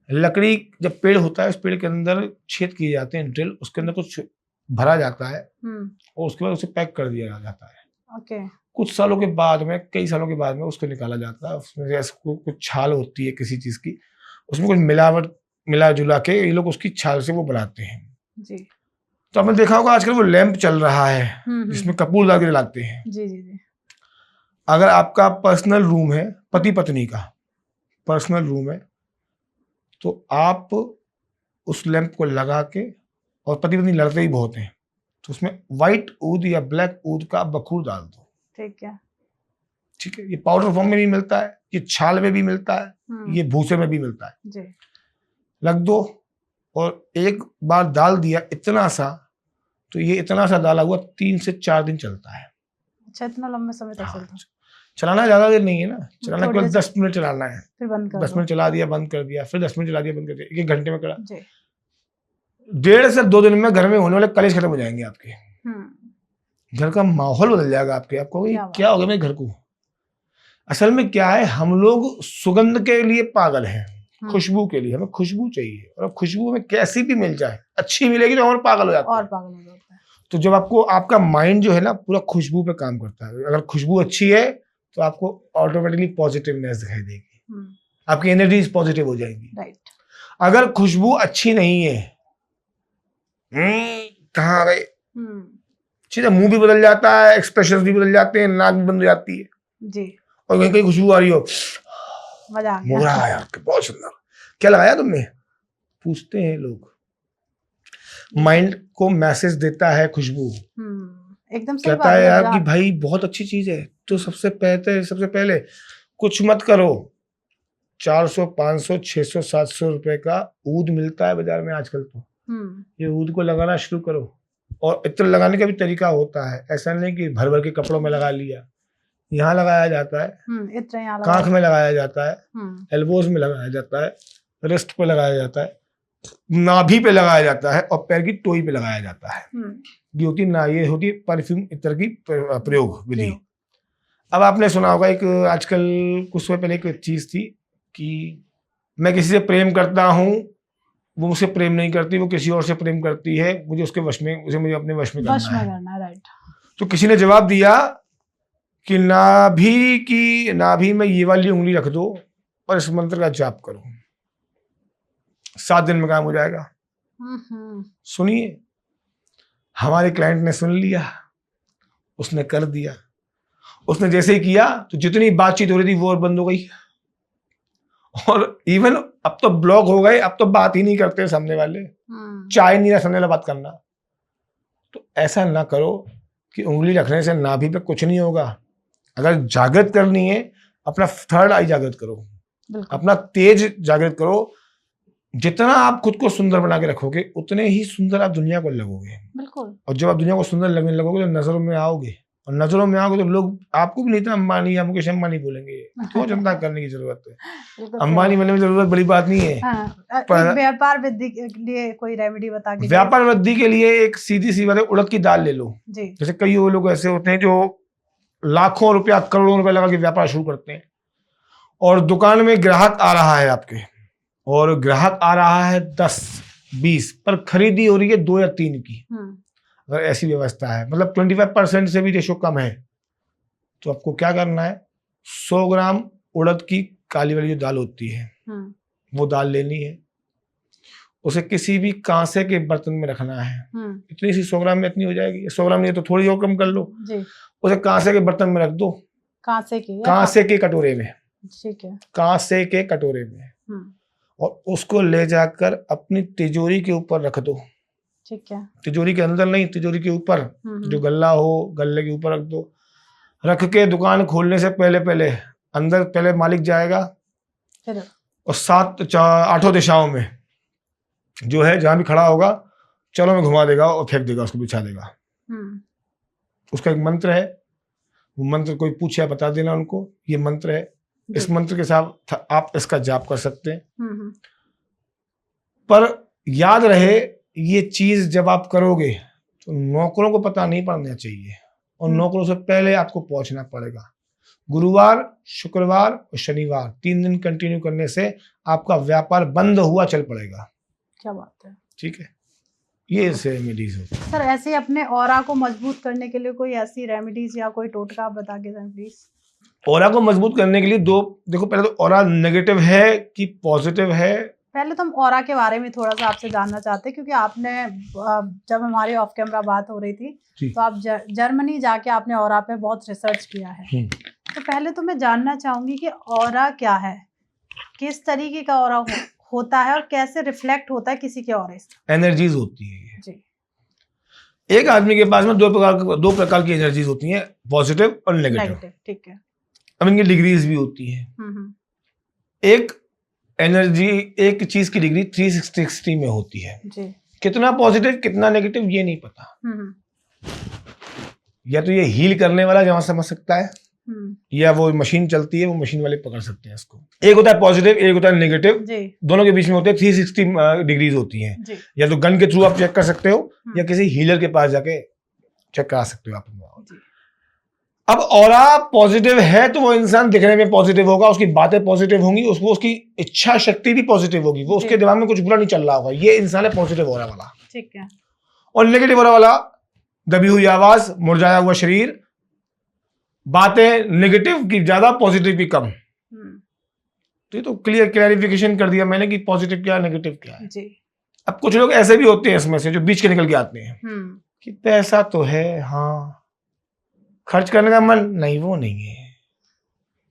लकड़ी, जब पेड़ होता है, उस पेड़ के अंदर छेद किए जाते हैं, ड्रिल, उसके अंदर कुछ भरा जाता है और उसके बाद उसे पैक कर दिया जाता है। कुछ सालों के बाद में, कई सालों के बाद में उसको निकाला जाता है। उसमें से कुछ छाल होती है किसी चीज की, उसमें कुछ मिला जुला के ये लोग उसकी छाल से वो बनाते हैं जी। तो आपने देखा होगा आजकल वो लैंप चल रहा है जिसमें कपूर डाल के जलाते हैं। जी। अगर आपका पर्सनल रूम है, पति पत्नी का पर्सनल रूम है, तो आप उस लैंप को लगा के, और पति पत्नी लड़ते ही बहुत हैं, तो उसमें व्हाइट ऊद या ब्लैक ऊद का बखूर डाल दो। ठीक है। ये पाउडर फॉर्म में भी मिलता है, ये छाल में भी मिलता है, ये भूसे में भी मिलता है जी। लग दो, और एक बार डाल दिया इतना सा, तो ये इतना सा डाला हुआ 3 से 4 दिन चलता है। अच्छा, इतना लंबे समय तक चलता है। चलाना ज्यादा देर नहीं है ना, चलाना केवल 10 मिनट चलाना है, फिर 10 मिनट चला दिया, बंद कर दिया, फिर 10 मिनट चला दिया, बंद कर दिया, 1 घंटे में करा। 1.5 से 2 दिन में घर में होने वाले कलेश खत्म हो जाएंगे आपके। घर का माहौल बदल जाएगा आपको क्या हो गया मेरे घर को। असल में क्या है, हम लोग सुगंध के लिए पागल हैं, खुशबू के लिए। हमें खुशबू चाहिए, और खुशबू हमें कैसी भी मिल जाए, अच्छी मिलेगी तो और पागल हो जाता है। तो जब आपका माइंड जो है ना पूरा खुशबू पे काम करता है, अगर खुशबू अच्छी है तो आपको ऑटोमेटिकली पॉजिटिवनेस दिखाई देगी, आपकी एनर्जीज पॉजिटिव हो जाएंगी। राइट। अगर खुशबू अच्छी नहीं है, कहाँ गए, चीजें, मुंह भी बदल जाता है, एक्सप्रेशन भी बदल जाते हैं, नाक भी बंद हो जाती है जी। और कहीं कहीं खुशबू आ रही हो, मजा आ गया यार, बहुत सुंदर, क्या लगाया तुमने, पूछते हैं लोग। माइंड को मैसेज देता है खुशबू, एकदम कहता है यार कि भाई बहुत अच्छी चीज है, तो सबसे पहले कुछ मत करो, 400 500 600 700 रुपए का ऊद मिलता है बाजार में आजकल, तो ये ऊद को लगाना शुरू करो। और इत्र लगाने का भी तरीका होता है, ऐसा नहीं कि भर भर के कपड़ों में लगा लिया, यहाँ लगाया जाता है, कांख में लगाया जाता है, एल्बोज में लगाया जाता है, रिस्ट पे लगाया जाता है, नाभि पे लगाया जाता है, और पैर की टोई पे लगाया जाता है। ये होती है परफ्यूम इत्र की प्रयोग विधि। अब आपने सुना होगा एक आजकल कुछ समय पहले एक चीज थी कि मैं किसी से प्रेम करता हूँ, वो मुझसे प्रेम नहीं करती, वो किसी और से प्रेम करती है, मुझे उसके वश में, मुझे अपने वश में करना है। राइट। तो किसी ने जवाब दिया कि नाभि में ये वाली उंगली रख दो और इस मंत्र का जाप करो, 7 दिन में काम हो जाएगा। सुनिए, हमारे क्लाइंट ने सुन लिया, उसने कर दिया। उसने जैसे ही किया तो जितनी बातचीत हो रही थी वो और बंद हो गई, और इवन अब तो ब्लॉक हो गए, अब तो बात ही नहीं करते सामने वाले, चाय नहीं रहा सामने वाला बात करना। तो ऐसा ना करो कि उंगली रखने से नाभि पे कुछ नहीं होगा। अगर जागृत करनी है, अपना थर्ड आई जागृत करो, अपना तेज जागृत करो। जितना आप खुद को सुंदर बना के रखोगे, उतने ही सुंदर आप दुनिया को लगोगे। बिल्कुल। और जब आप दुनिया को सुंदर लगने लगोगे तो नजरों में आओगे, और नजरों में आओगे तो लोग आपको भी नीता अंबानी या मुकेश अंबानी बोलेंगे। क्यों चिंता करने की जरूरत है, अंबानी बनने में जरूरत बड़ी बात नहीं है। व्यापार वृद्धि के लिए कोई रेमेडी बता के। व्यापार वृद्धि के लिए एक सीधी सी बात है, उड़द की दाल ले लो। जैसे कई लोग ऐसे होते हैं जो लाखों रुपया, करोड़ों रुपया लगा के व्यापार शुरू करते हैं, और दुकान में ग्राहक आ रहा है आपके, और ग्राहक आ रहा है 10-20, पर खरीदी हो रही है 2 या 3 की। अगर ऐसी व्यवस्था है, मतलब 25% से भी रेशो कम है, तो आपको क्या करना है, 100 ग्राम उड़द की काली वाली जो दाल होती है, वो दाल लेनी है, उसे किसी भी कांसे के बर्तन में रखना है। इतनी सी 100 ग्राम में इतनी हो जाएगी, 100 ग्राम नहीं तो थोड़ी और कम कर लो जी। उसे कांसे के बर्तन में रख दो, कांसे के कटोरे में, ठीक है, कांसे के कटोरे में, और उसको ले जाकर अपनी तिजोरी के ऊपर रख दो। ठीक है। तिजोरी के अंदर नहीं, तिजोरी के ऊपर जो गल्ला हो, गल्ले के ऊपर रख दो। रख के दुकान खोलने से पहले पहले अंदर पहले मालिक जाएगा फिर और 8 दिशाओं में जो है जहां भी खड़ा होगा चलो में घुमा देगा और फेंक देगा, उसको बिछा देगा। उसका एक मंत्र है, वो मंत्र कोई पूछे आप बता देना उनको, ये मंत्र है। इस मंत्र के साथ आप इसका जाप कर सकते हैं। पर याद रहे ये चीज जब आप करोगे तो नौकरों को पता नहीं पड़ना चाहिए और नौकरों से पहले आपको पहुंचना पड़ेगा। गुरुवार, शुक्रवार और शनिवार 3 दिन कंटिन्यू करने से आपका व्यापार बंद हुआ चल पड़ेगा। क्या बात है। ठीक है, ये रेमेडीज होती है। सर ऐसे अपने ऑरा को मजबूत करने के लिए कोई ऐसी रेमेडीज या कोई टोटका आप बता के जाएं प्लीज। ऑरा को मजबूत करने के लिए देखो पहले तो ऑरा नेगेटिव है कि पॉजिटिव है। पहले तो हम ऑरा के बारे में थोड़ा सा आपसे जानना चाहते हैं, क्योंकि आपने जब हमारी ऑफ कैमरा बात हो रही थी तो आप जर्मनी जाके आपने ऑरा पे बहुत रिसर्च किया है। तो पहले तो मैं जानना चाहूंगी कि ऑरा क्या है, किस तरीके का ऑरा होता है और कैसे रिफ्लेक्ट होता है किसी के ऑरे से। एनर्जीज होती है जी। एक आदमी के पास में दो प्रकार की एनर्जीज होती हैं, पॉजिटिव और नेगेटिव। ठीक है। अब इनकी डिग्रीज भी होती है। एक एनर्जी, एक चीज की डिग्री 360 में होती है जी। कितना पॉजिटिव कितना नेगेटिव ये नहीं पता। या तो ये हील करने वाला जहां समझ सकता है, या वो मशीन चलती है वो मशीन वाले पकड़ सकते हैं इसको। एक होता है पॉजिटिव, एक होता है नेगेटिव। दोनों के बीच में होते हैं 360 डिग्रीज होती हैं। या तो गन के थ्रू आप चेक कर सकते हो या किसी हीलर के पास जाके चेक करा सकते हो आप। अब ऑरा पॉजिटिव है तो वो इंसान दिखने में पॉजिटिव होगा, उसकी बातें पॉजिटिव होंगी, उसको उसकी इच्छा शक्ति भी पॉजिटिव होगी, वो उसके दिमाग में कुछ बुरा नहीं चल रहा होगा। ये इंसान है पॉजिटिव ऑरा वाला। ठीक है। और नेगेटिव ऑरा वाला, दबी हुई आवाज, मुरझाया हुआ शरीर, बातें नेगेटिव की ज्यादा, पॉजिटिव की कम। तो ये तो क्लैरिफिकेशन कर दिया मैंने कि पॉजिटिव क्या नेगेटिव क्या है जी। अब कुछ लोग ऐसे भी होते हैं इसमें से जो बीच के निकल के आते हैं कि पैसा तो है, हाँ, खर्च करने का मन नहीं, वो नहीं है,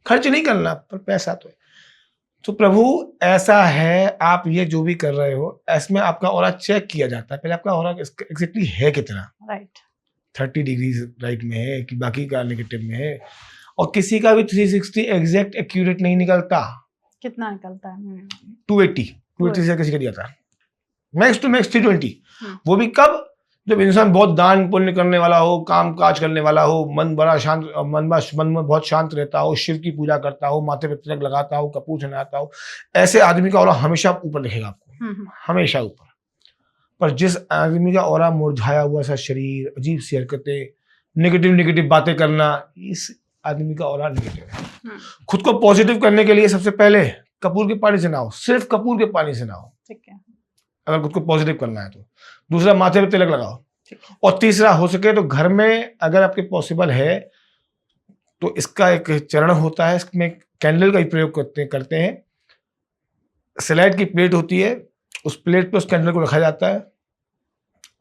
खर्च नहीं करना पर पैसा तो है। तो प्रभु ऐसा है, आप ये जो भी कर रहे हो इसमें आपका ऑरा चेक किया जाता है। पहले आपका ऑरा एग्जैक्टली है कितना, राइट, 30 डिग्री राइट में है कि बाकी का नेगेटिव में है। और किसी का भी 360 एग्जैक्ट एक्यूरेट नहीं निकलता। कितना निकलता है? 280 से किसी का नहीं आता, मैक्स टू मैक्स 320। वो भी कब? जब इंसान बहुत दान पुण्य करने वाला हो, काम काज करने वाला हो, मन बड़ा शांत, मन में बहुत शांत रहता हो, शिव की पूजा करता हो, माथे पे तिलक लगाता हो, कपूर चढ़ाता हो, ऐसे आदमी का ऑरा हमेशा ऊपर दिखेगा आपको, हमेशा ऊपर। पर जिस आदमी का ऑरा मुरझाया हुआ सा शरीर, अजीब सी हरकतें, नेगेटिव बातें करना, इस आदमी का ऑरा नेगेटिव है। खुद को पॉजिटिव करने के लिए सबसे पहले कपूर के पानी से नहाओ, सिर्फ कपूर के पानी से नहाओ, ठीक है, अगर खुद को पॉजिटिव करना है तो। दूसरा, माथे पे तिलक लगाओ। और तीसरा, हो सके तो घर में अगर आपके पॉसिबल है तो इसका एक चरण होता है, इसमें कैंडल का ही प्रयोग करते हैं। स्लाइड की प्लेट होती है, उस प्लेट पे उस कैंडल को रखा जाता है,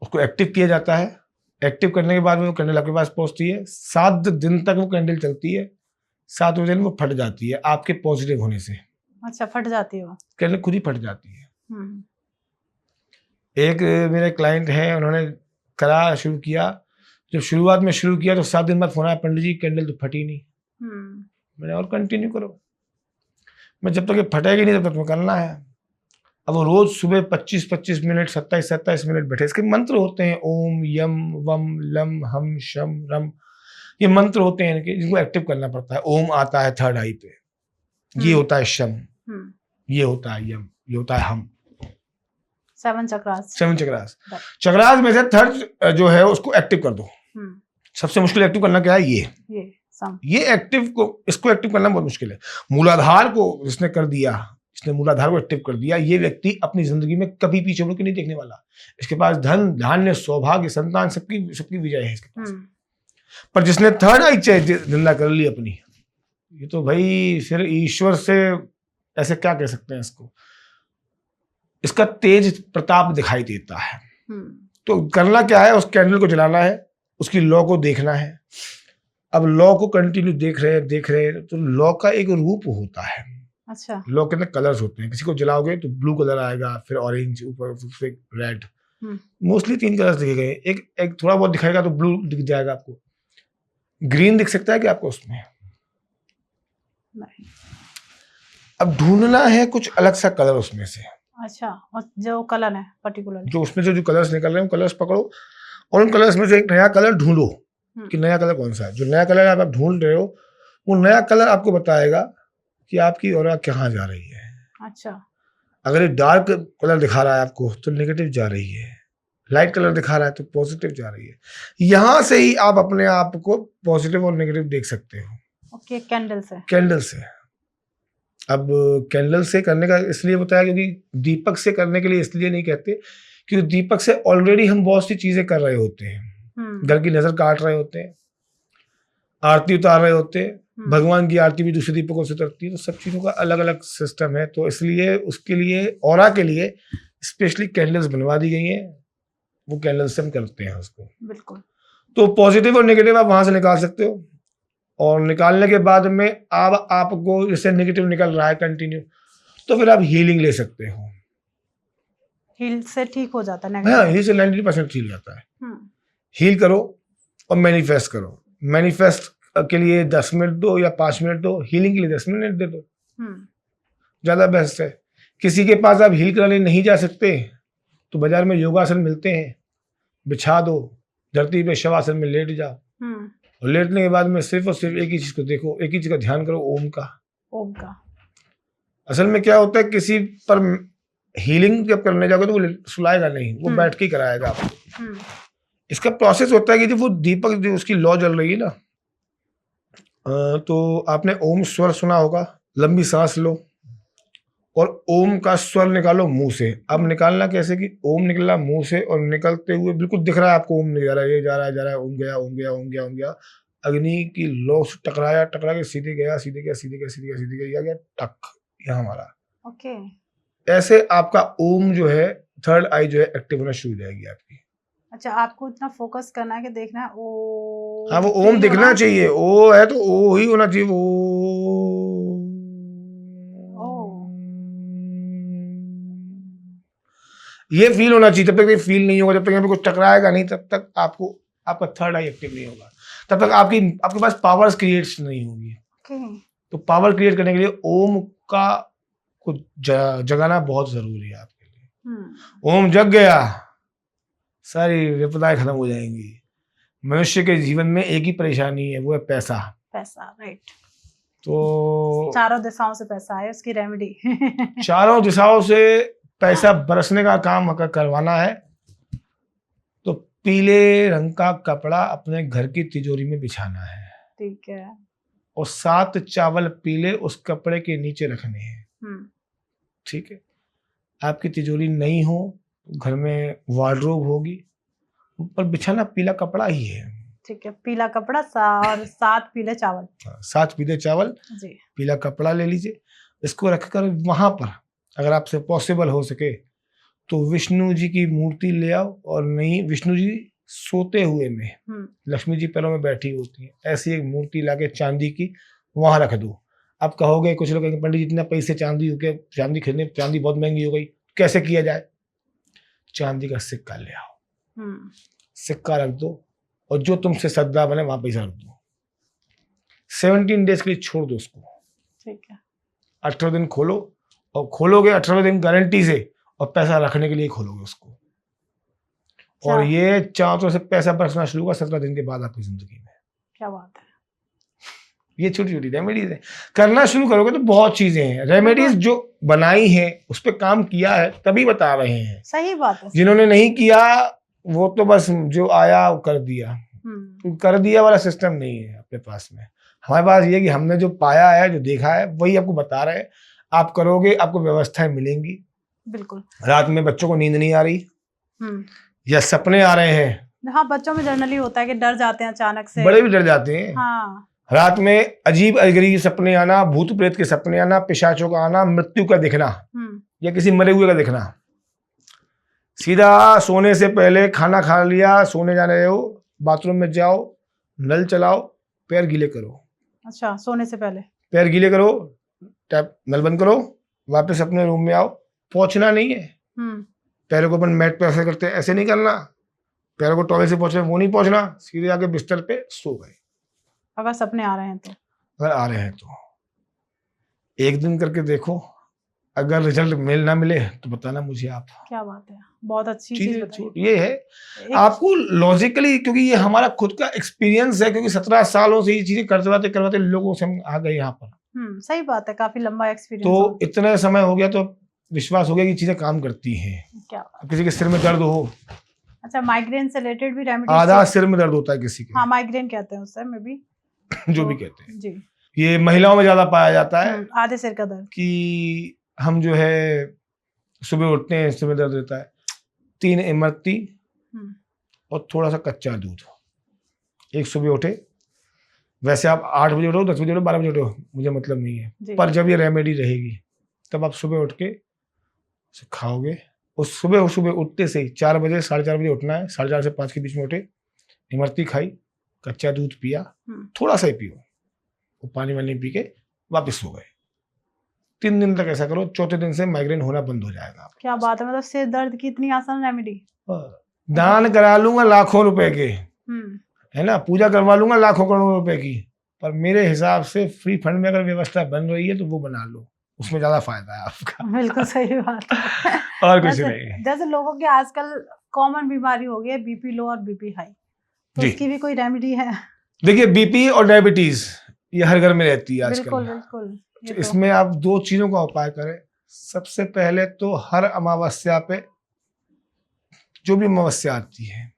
उसको एक्टिव किया जाता है। एक्टिव करने के बाद में वो कैंडल आपके पास पहुंचती है। 7 दिन तक वो कैंडल चलती है, 7वें दिन वो फट जाती है आपके पॉजिटिव होने से। अच्छा, फट जाती है वो कैंडल, खुद ही फट जाती है। एक मेरे क्लाइंट हैं, उन्होंने करा शुरू किया, जब शुरुआत में शुरू किया तो 7 दिन बाद फोन आया, पंडित जी कैंडल तो फटी नहीं। मैंने और कंटिन्यू करो, मैं जब तक ये फटेगी नहीं तब तक मैं करना है। अब वो रोज सुबह 25-25 मिनट, 27-27 मिनट बैठे। इसके मंत्र होते हैं, ओम यम वम लम हम शम रम, ये मंत्र होते हैं इनके, जिनको एक्टिव करना पड़ता है। ओम आता है 3rd आई पे, ये होता है शम, ये होता है यम, ये होता है हम। 7 चक्रास। चक्रास में से 3rd जो है उसको एक्टिव कर दो। सबसे मुश्किल एक्टिव करना क्या है? ये एक्टिव को, इसको एक्टिव करना बहुत मुश्किल है। मूलाधार को जिसने कर दिया, इसने मूलाधार को एक्टिव कर दिया, ये व्यक्ति अपनी जिंदगी में कभी पीछे मुड़ के नहीं देखने वाला। इसके पास धन, धान्य, सौभाग्य, संतान, सबकी विजय है इसके पास। पर जिसने 3rd आई जिंदा कर ली अपनी, ये तो भाई फिर ईश्वर से ऐसे क्या कह सकते हैं इसको, इसका तेज प्रताप दिखाई देता है। तो करना क्या है? उस कैंडल को जलाना है, उसकी लौ को देखना है। अब लौ को कंटिन्यू देख रहे तो लौ का एक रूप होता है। अच्छा। लौ के अंदर कलर्स होते हैं, किसी को जलाओगे तो ब्लू कलर आएगा, फिर ऑरेंज, ऊपर फिर रेड, मोस्टली 3 कलर्स दिखे गए। एक थोड़ा बहुत दिखाएगा तो ब्लू दिख जाएगा आपको, ग्रीन दिख सकता है कि आपको उसमें। नहीं। अब ढूंढना है कुछ अलग सा कलर उसमें से। अच्छा, और जो कलर है पर्टिकुलर, जो उसमें से जो कलर्स निकल रहे हैं कलर्स पकड़ो और उन कलर्स में से एक नया कलर ढूंढो कि नया कलर कौन सा है। जो नया कलर आप ढूंढ रहे हो वो नया कलर आपको बताएगा कि आपकी ऑरा कहाँ जा रही है। अच्छा, अगर ये डार्क कलर दिखा रहा है आपको तो नेगेटिव जा रही है, लाइट कलर दिखा रहा है तो पॉजिटिव जा रही है। यहाँ से ही आप अपने आप को पॉजिटिव और नेगेटिव देख सकते हो। ओके, कैंडल से। कैंडल से। अब कैंडल से करने का इसलिए बताया क्योंकि दीपक से करने के लिए इसलिए नहीं कहते क्योंकि दीपक से ऑलरेडी हम बहुत सी चीजें कर रहे होते हैं। घर की नजर काट रहे होते हैं, आरती उतार रहे होते हैं, भगवान की आरती भी दूसरे दीपकों से उतरती है, तो सब चीजों का अलग अलग सिस्टम है। तो इसलिए उसके लिए ऑरा के लिए स्पेशली कैंडल्स बनवा दी गई हैं। वो कैंडल से हम करते हैं उसको। बिल्कुल। तो पॉजिटिव और नेगेटिव आप वहां से निकाल सकते हो और निकालने के बाद में अब आपको जैसे नेगेटिव निकल रहा है कंटिन्यू तो फिर आप हीलिंग ले सकते हो। हील से ठीक हो जाता है? हाँ, हील से 90% ठीक जाता है। हील करो और मैनिफेस्ट करो। मैनिफेस्ट के लिए 10 मिनट दो या 5 मिनट दो, हीलिंग के लिए 10 मिनट दे दो, ज्यादा बेस्ट है। किसी के पास आप हील कराने नहीं जा सकते तो बाजार में योगासन मिलते हैं, बिछा दो, धरती पे शवासन में लेट जाओ और लेटने के बाद में सिर्फ और सिर्फ एक ही चीज को देखो, एक ही चीज का ध्यान करो, ओम का। ओम का। असल में क्या होता है, किसी पर हीलिंग जब करने जाओगे तो वो सुलाएगा नहीं, वो बैठ के ही कराएगा आपको। इसका प्रोसेस होता है कि जब वो दीपक जो उसकी लौ जल रही है ना, तो आपने ओम स्वर सुना होगा। लंबी सांस लो और ओम का स्वर निकालो मुंह से। अब निकालना कैसे कि ओम निकला मुंह से और निकलते हुए बिल्कुल दिख रहा है आपको ओम निकल रहा है, ये जा रहा है, जा रहा है, ओम गया, ओम गया, ओम गया, ओम गया। अग्नि की लौ से टकराया, टकरा के सीधे गया, सीधे गया, सीधे गया, सीधे गया, सीधे गया, टक यहाँ हमारा। ओके। ऐसे आपका ओम जो है, थर्ड आई जो है एक्टिव होना शुरू हो जाएगी आपकी। अच्छा, आपको इतना फोकस करना है कि देखना है ओ। हाँ, वो ओम दिखना चाहिए। ओ है तो ओ ही होना चाहिए। वो ये फील होना चाहिए। जब तक ये फील नहीं होगा, जब तक यहाँ पे कुछ टकराएगा नहीं, तब तक आपको आपका थर्ड आई एक्टिव नहीं होगा। तब तक आपके पास पावर्स क्रिएट नहीं होगी। तो पावर क्रिएट करने के लिए ओम का कुछ जगाना बहुत जरूरी है आपके लिए। ओम जग गया, सारी विपदाएं खत्म हो जाएंगी। मनुष्य के जीवन में एक ही परेशानी है, वो है पैसा। पैसा, राइट। तो चारों दिशाओं से पैसा है, उसकी रेमेडी। चारों दिशाओं से पैसा बरसने का काम अगर करवाना है तो पीले रंग का कपड़ा अपने घर की तिजोरी में बिछाना है। ठीक है। और 7 चावल पीले उस कपड़े के नीचे रखने हैं। ठीक है। आपकी तिजोरी नहीं हो, घर में वार्डरोब होगी, ऊपर बिछाना पीला कपड़ा ही है। ठीक है, पीला कपड़ा और 7 पीले चावल। 7 पीले चावल जी, पीला कपड़ा ले लीजिए। इसको रखकर वहां पर अगर आपसे पॉसिबल हो सके तो विष्णु जी की मूर्ति ले आओ, और नहीं विष्णु जी सोते हुए में, लक्ष्मी जी पैरों में बैठी होती है, ऐसी एक मूर्ति लाके चांदी की वहां रख दो। आप कहोगे, कुछ लोग कहेंगे पंडित जी इतना पैसे चांदी हो गया, चांदी खरीदने, चांदी बहुत महंगी हो गई, कैसे किया जाए? चांदी का सिक्का ले आओ, सिक्का रख दो और जो तुमसे सद्दा बने वहां पैसा रख दो। 17 डेज के लिए छोड़ दो उसको। ठीक है। 18 दिन खोलो, और खोलोगे 18 दिन गारंटी से, और पैसा रखने के लिए खोलोगे उसको। और ये चारों से पैसा बरसना शुरू होगा 17 दिन के बाद आपकी जिंदगी में। क्या बात है। ये छोटी छोटी रेमेडीज है, करना शुरू करोगे तो बहुत चीजें हैं। रेमेडीज जो बनाई है उस पर काम किया है तभी बता रहे हैं। सही बात है। जिन्होंने नहीं किया वो तो बस जो आया वो कर दिया। कर दिया वाला सिस्टम नहीं है अपने पास में। हमारे पास ये कि हमने जो पाया है, जो देखा है, वही आपको बता रहे हैं। आप करोगे, आपको व्यवस्थाएं मिलेंगी। बिल्कुल। रात में बच्चों को नींद नहीं आ रही या सपने आ रहे हैं। हाँ, बच्चों में जनरली होता है कि डर जाते हैं अचानक से। बड़े भी डर जाते हैं। हाँ। रात में अजीब अजगरी सपने आना, भूत प्रेत के सपने आना, पिशाचों का आना, मृत्यु का दिखना या किसी मरे हुए का दिखना। सीधा सोने से पहले खाना खा लिया, सोने जाने हो, बाथरूम में जाओ, नल चलाओ, पैर गीले करो। अच्छा, सोने से पहले पैर गीले करो, टैप नल बंद करो, वापस अपने रूम में आओ। पहुंचना नहीं है, पैरों को अपन मैट पे ऐसे करते हैं, ऐसे नहीं करना। पैरों को टॉवेल से पोंछे वो नहीं पोंछना, सीधे आके बिस्तर पे सो गए। अगर सपने आ रहे हैं तो, अगर आ रहे हैं तो एक दिन करके देखो, अगर रिजल्ट मिल ना मिले तो बताना मुझे आप। क्या बात है, बहुत अच्छी चीज बताई। ये है आपको लॉजिकली, क्योंकि ये हमारा खुद का एक्सपीरियंस है, क्योंकि 17 सालों से ये चीजें करवाते करवाते लोगों से हम आ गए यहाँ पर। सही बात है, काफी लंबा एक्सपीरियंस। तो इतना समय हो गया तो विश्वास हो गया कि चीजें काम करती हैं। क्या किसी के सिर में दर्द हो, अच्छा माइग्रेन से रिलेटेड भी रेमेडी? आधा सिर में दर्द होता है किसी के। हाँ माइग्रेन कहते हैं उससे में भी जो तो, भी कहते हैं जी, ये महिलाओं में ज्यादा पाया जाता है। आधे सिर का दर्द कि हम जो है सुबह उठते हैं, सिर में दर्द रहता है। 3 इमरती और थोड़ा सा कच्चा दूध, एक सुबह उठे, वैसे आप 8 बजे उठो, 10 बजे उठो, 12 बजे उठो, मुझे मतलब नहीं है, पर जब ये रेमेडी रहेगी तब आप सुबह उठ के खाओगे। उस सुबह उठते से ही 4 बजे 4:30 बजे उठना है, 4:30 से 5 के बीच में उठे, इमरती खाई, कच्चा दूध पिया, थोड़ा सा ही पियो, वो पानी वानी पी के वापस सो गए। 3 दिन तक ऐसा करो, चौथे दिन से माइग्रेन होना बंद हो जाएगा। क्या बात है, मतलब सिर दर्द की इतनी आसान रेमेडी। दान करा लूंगा लाखों रुपए के, है ना, पूजा करवा लूंगा लाखों करोड़ों रुपए की, पर मेरे हिसाब से फ्री फंड में अगर व्यवस्था बन रही है तो वो बना लो, उसमें ज्यादा फायदा है आपका। बिल्कुल सही बात है। और कुछ नहीं। जैसे लोगों के आजकल कॉमन बीमारी हो गई है बीपी लो और बीपी हाई, तो इसकी भी कोई रेमेडी है? देखिए बीपी और डायबिटीज ये हर घर में रहती है आजकल। बिल्कुल बिल्कुल। तो इसमें आप 2 चीजों का उपाय करें। सबसे पहले तो हर अमावस्या पे, जो भी अमावस्या आती है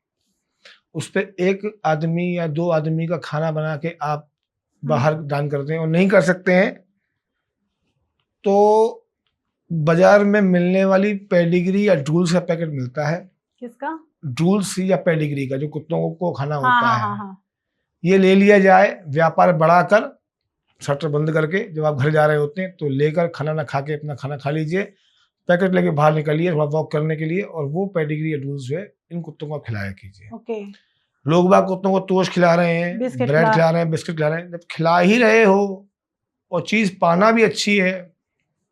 उस पे 1 आदमी या 2 आदमी का खाना बना के आप बाहर दान करते हैं, और नहीं कर सकते हैं तो बाजार में मिलने वाली पेडिग्री या ड्रूल्स का पैकेट मिलता है। किसका? ड्रूल्स या पेडिग्री का, जो कुत्तों को खाना होता है। हाँ। ये ले लिया जाए, व्यापार बढ़ाकर, शटर बंद करके, जब आप घर जा रहे होते हैं तो लेकर खाना ना खा के अपना खाना खा लीजिए, पैकेट लेके बाहर निकलिए थोड़ा वॉक करने के लिए, और वो पेडिग्री या ड्रूल्स जो है इन कुत्तों को खिलाया कीजिए। ओके। लोग बाग कुत्तों को टोस्ट खिला रहे हैं, ब्रेड खिला रहे हैं, बिस्किट खिला रहे हैं। जब खिला ही रहे हो और चीज पाना भी अच्छी है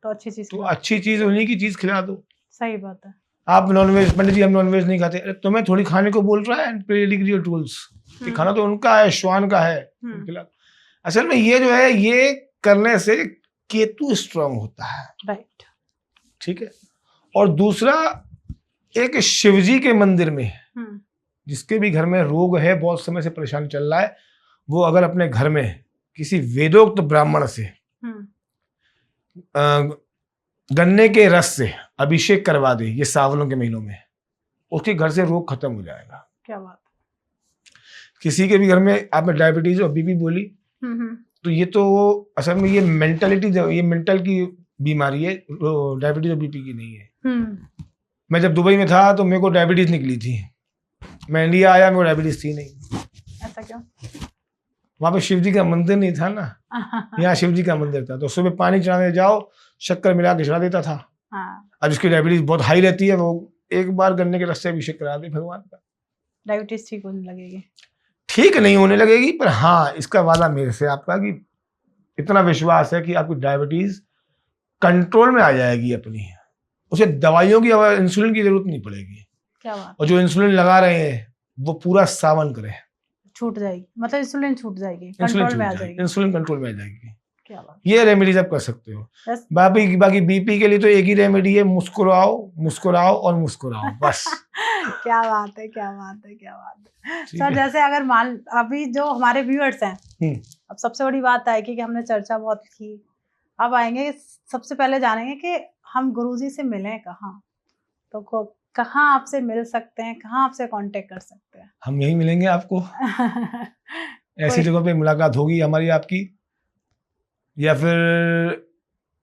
तो अच्छी चीज उन्हीं की चीज खिला दो। सही बात है। आप नॉनवेज, पंडित जी हम नॉनवेज नहीं खाते, अरे तुम्हें थोड़ी खाने को बोल रहा है पेडिग्री और ड्रूल्स, खाना तो उनका है, श्वान का है, खिला। असल में ये जो है, ये करने से केतु स्ट्रांग होता है। राइट, ठीक है। और दूसरा, एक शिवजी के मंदिर में, जिसके भी घर में रोग है, बहुत समय से परेशान चल रहा है, वो अगर अपने घर में किसी वेदोक्त ब्राह्मण से गन्ने के रस से अभिषेक करवा दे ये सावनों के महीनों में, उसके घर से रोग खत्म हो जाएगा। क्या बात। किसी के भी घर में, आपने डायबिटीज और बीपी बोली, तो ये तो असल में ये मेंटलिटी, ये मेंटल की बीमारी है, डायबिटीज और बीपी की नहीं है। मैं जब दुबई में था तो मेरे को डायबिटीज निकली थी, मैं इंडिया आया, मेरे को डायबिटीज थी नहीं। ऐसा क्यों? वहां पे शिव जी का मंदिर नहीं था ना, यहाँ शिव जी का मंदिर था, तो सुबह पानी चढ़ाने जाओ, शक्कर मिला के चढ़ा देता था। अब जिसकी डायबिटीज बहुत हाई रहती है, वो एक बार गन्ने के रस से अभिषेक करा दे भगवान का, डायबिटीज ठीक होने लगेगी। ठीक नहीं होने लगेगी, पर हाँ, इसका वादा मेरे से आपका कि इतना विश्वास है कि आपकी डायबिटीज कंट्रोल में आ जाएगी अपनी, उसे दवाइयों की, इंसुलिन की जरूरत नहीं पड़ेगी। क्या बात। और जो इंसुलिन लगा रहे हैं वो पूरा सावन करे, छूट जाएगी, मतलब इंसुलिन छूट जाएगी, कंट्रोल में आ जाएगी, इंसुलिन कंट्रोल में आ जाएगी। क्या बात। ये रेमेडीज आप कर सकते हो। बाकी बीपी के लिए तो एक ही रेमेडी है, मुस्कुराओ मुस्कुराओ और मुस्कुराओ, बस। क्या बात है, क्या बात है, क्या बात है। सर जैसे अगर मान, अभी जो हमारे व्यूअर्स हैं, अब सबसे बड़ी बात है कि हमने चर्चा बहुत की, अब आएंगे सबसे पहले जानेंगे कि हम गुरुजी से मिलें कहाँ, तो कहाँ आपसे मिल सकते हैं, कहाँ आपसे कांटेक्ट कर सकते हैं? हम यहीं मिलेंगे आपको। ऐसी जगह पे मुलाकात होगी हमारी आपकी, या फिर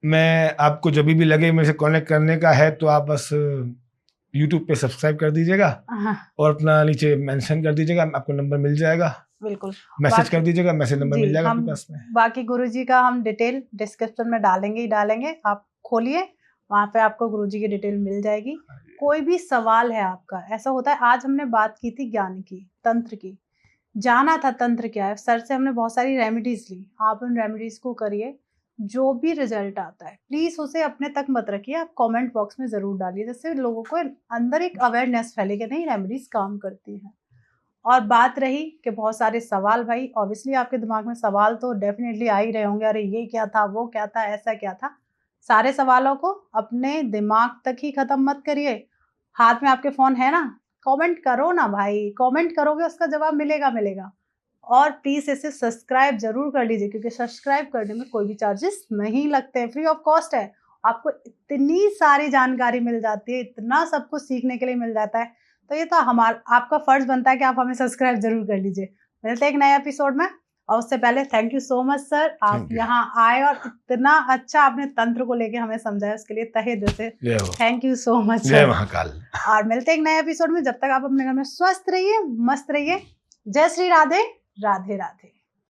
मैं आपको जब भी लगे मेरे से कनेक्ट करने का है तो आप बस YouTube पे सब्सक्राइब कर दीजिएगा और अपना नीचे मेंशन कर दीजिएगा, आपको नंबर मिल जाएगा। बिल्कुल, मैसेज कर दीजिएगा, मैसेज नंबर मिल जाएगा आपके पास में। बाकी गुरुजी का हम डिटेल डिस्क्रिप्शन में डालेंगे ही डालेंगे, आप खोलिए, वहाँ पे आपको गुरुजी की डिटेल मिल जाएगी। कोई भी सवाल है आपका, ऐसा होता है, आज हमने बात की थी ज्ञान की, तंत्र की, जाना था तंत्र क्या है, सर से हमने बहुत सारी रेमेडीज ली, आप उन रेमेडीज को करिए, जो भी रिजल्ट आता है प्लीज उसे अपने तक मत रखिए, आप कमेंट बॉक्स में जरूर डालिए, जिससे लोगों को अंदर एक अवेयरनेस फैले कि नहीं रेमेडीज काम करती हैं। और बात रही कि बहुत सारे सवाल, भाई ऑब्वियसली आपके दिमाग में सवाल तो डेफिनेटली आ ही रहे होंगे, अरे ये क्या था, वो क्या था, ऐसा क्या था। सारे सवालों को अपने दिमाग तक ही खत्म मत करिए, हाथ में आपके फोन है ना, कमेंट करो ना भाई, कमेंट करोगे उसका जवाब मिलेगा मिलेगा। और प्लीज इसे सब्सक्राइब जरूर कर लीजिए, क्योंकि सब्सक्राइब करने में कोई भी चार्जेस नहीं लगते हैं, फ्री ऑफ कॉस्ट है। आपको इतनी सारी जानकारी मिल जाती है, इतना सब कुछ सीखने के लिए मिल जाता है, तो ये तो हमारा आपका फर्ज बनता है कि आप हमें सब्सक्राइब जरूर कर लीजिए। मिलते हैं एक नए एपिसोड में, और उससे पहले thank you so much sir, आप Thank you. यहाँ आए और इतना अच्छा आपने तंत्र को लेके हमें समझाया, उसके लिए तहे दिल से जय हो। थैंक यू सो मच जय सर। महाकाल। और मिलते हैं एक नए एपिसोड में, जब तक आप अपने घर में स्वस्थ रहिए, मस्त रहिए। जय श्री राधे, राधे राधे।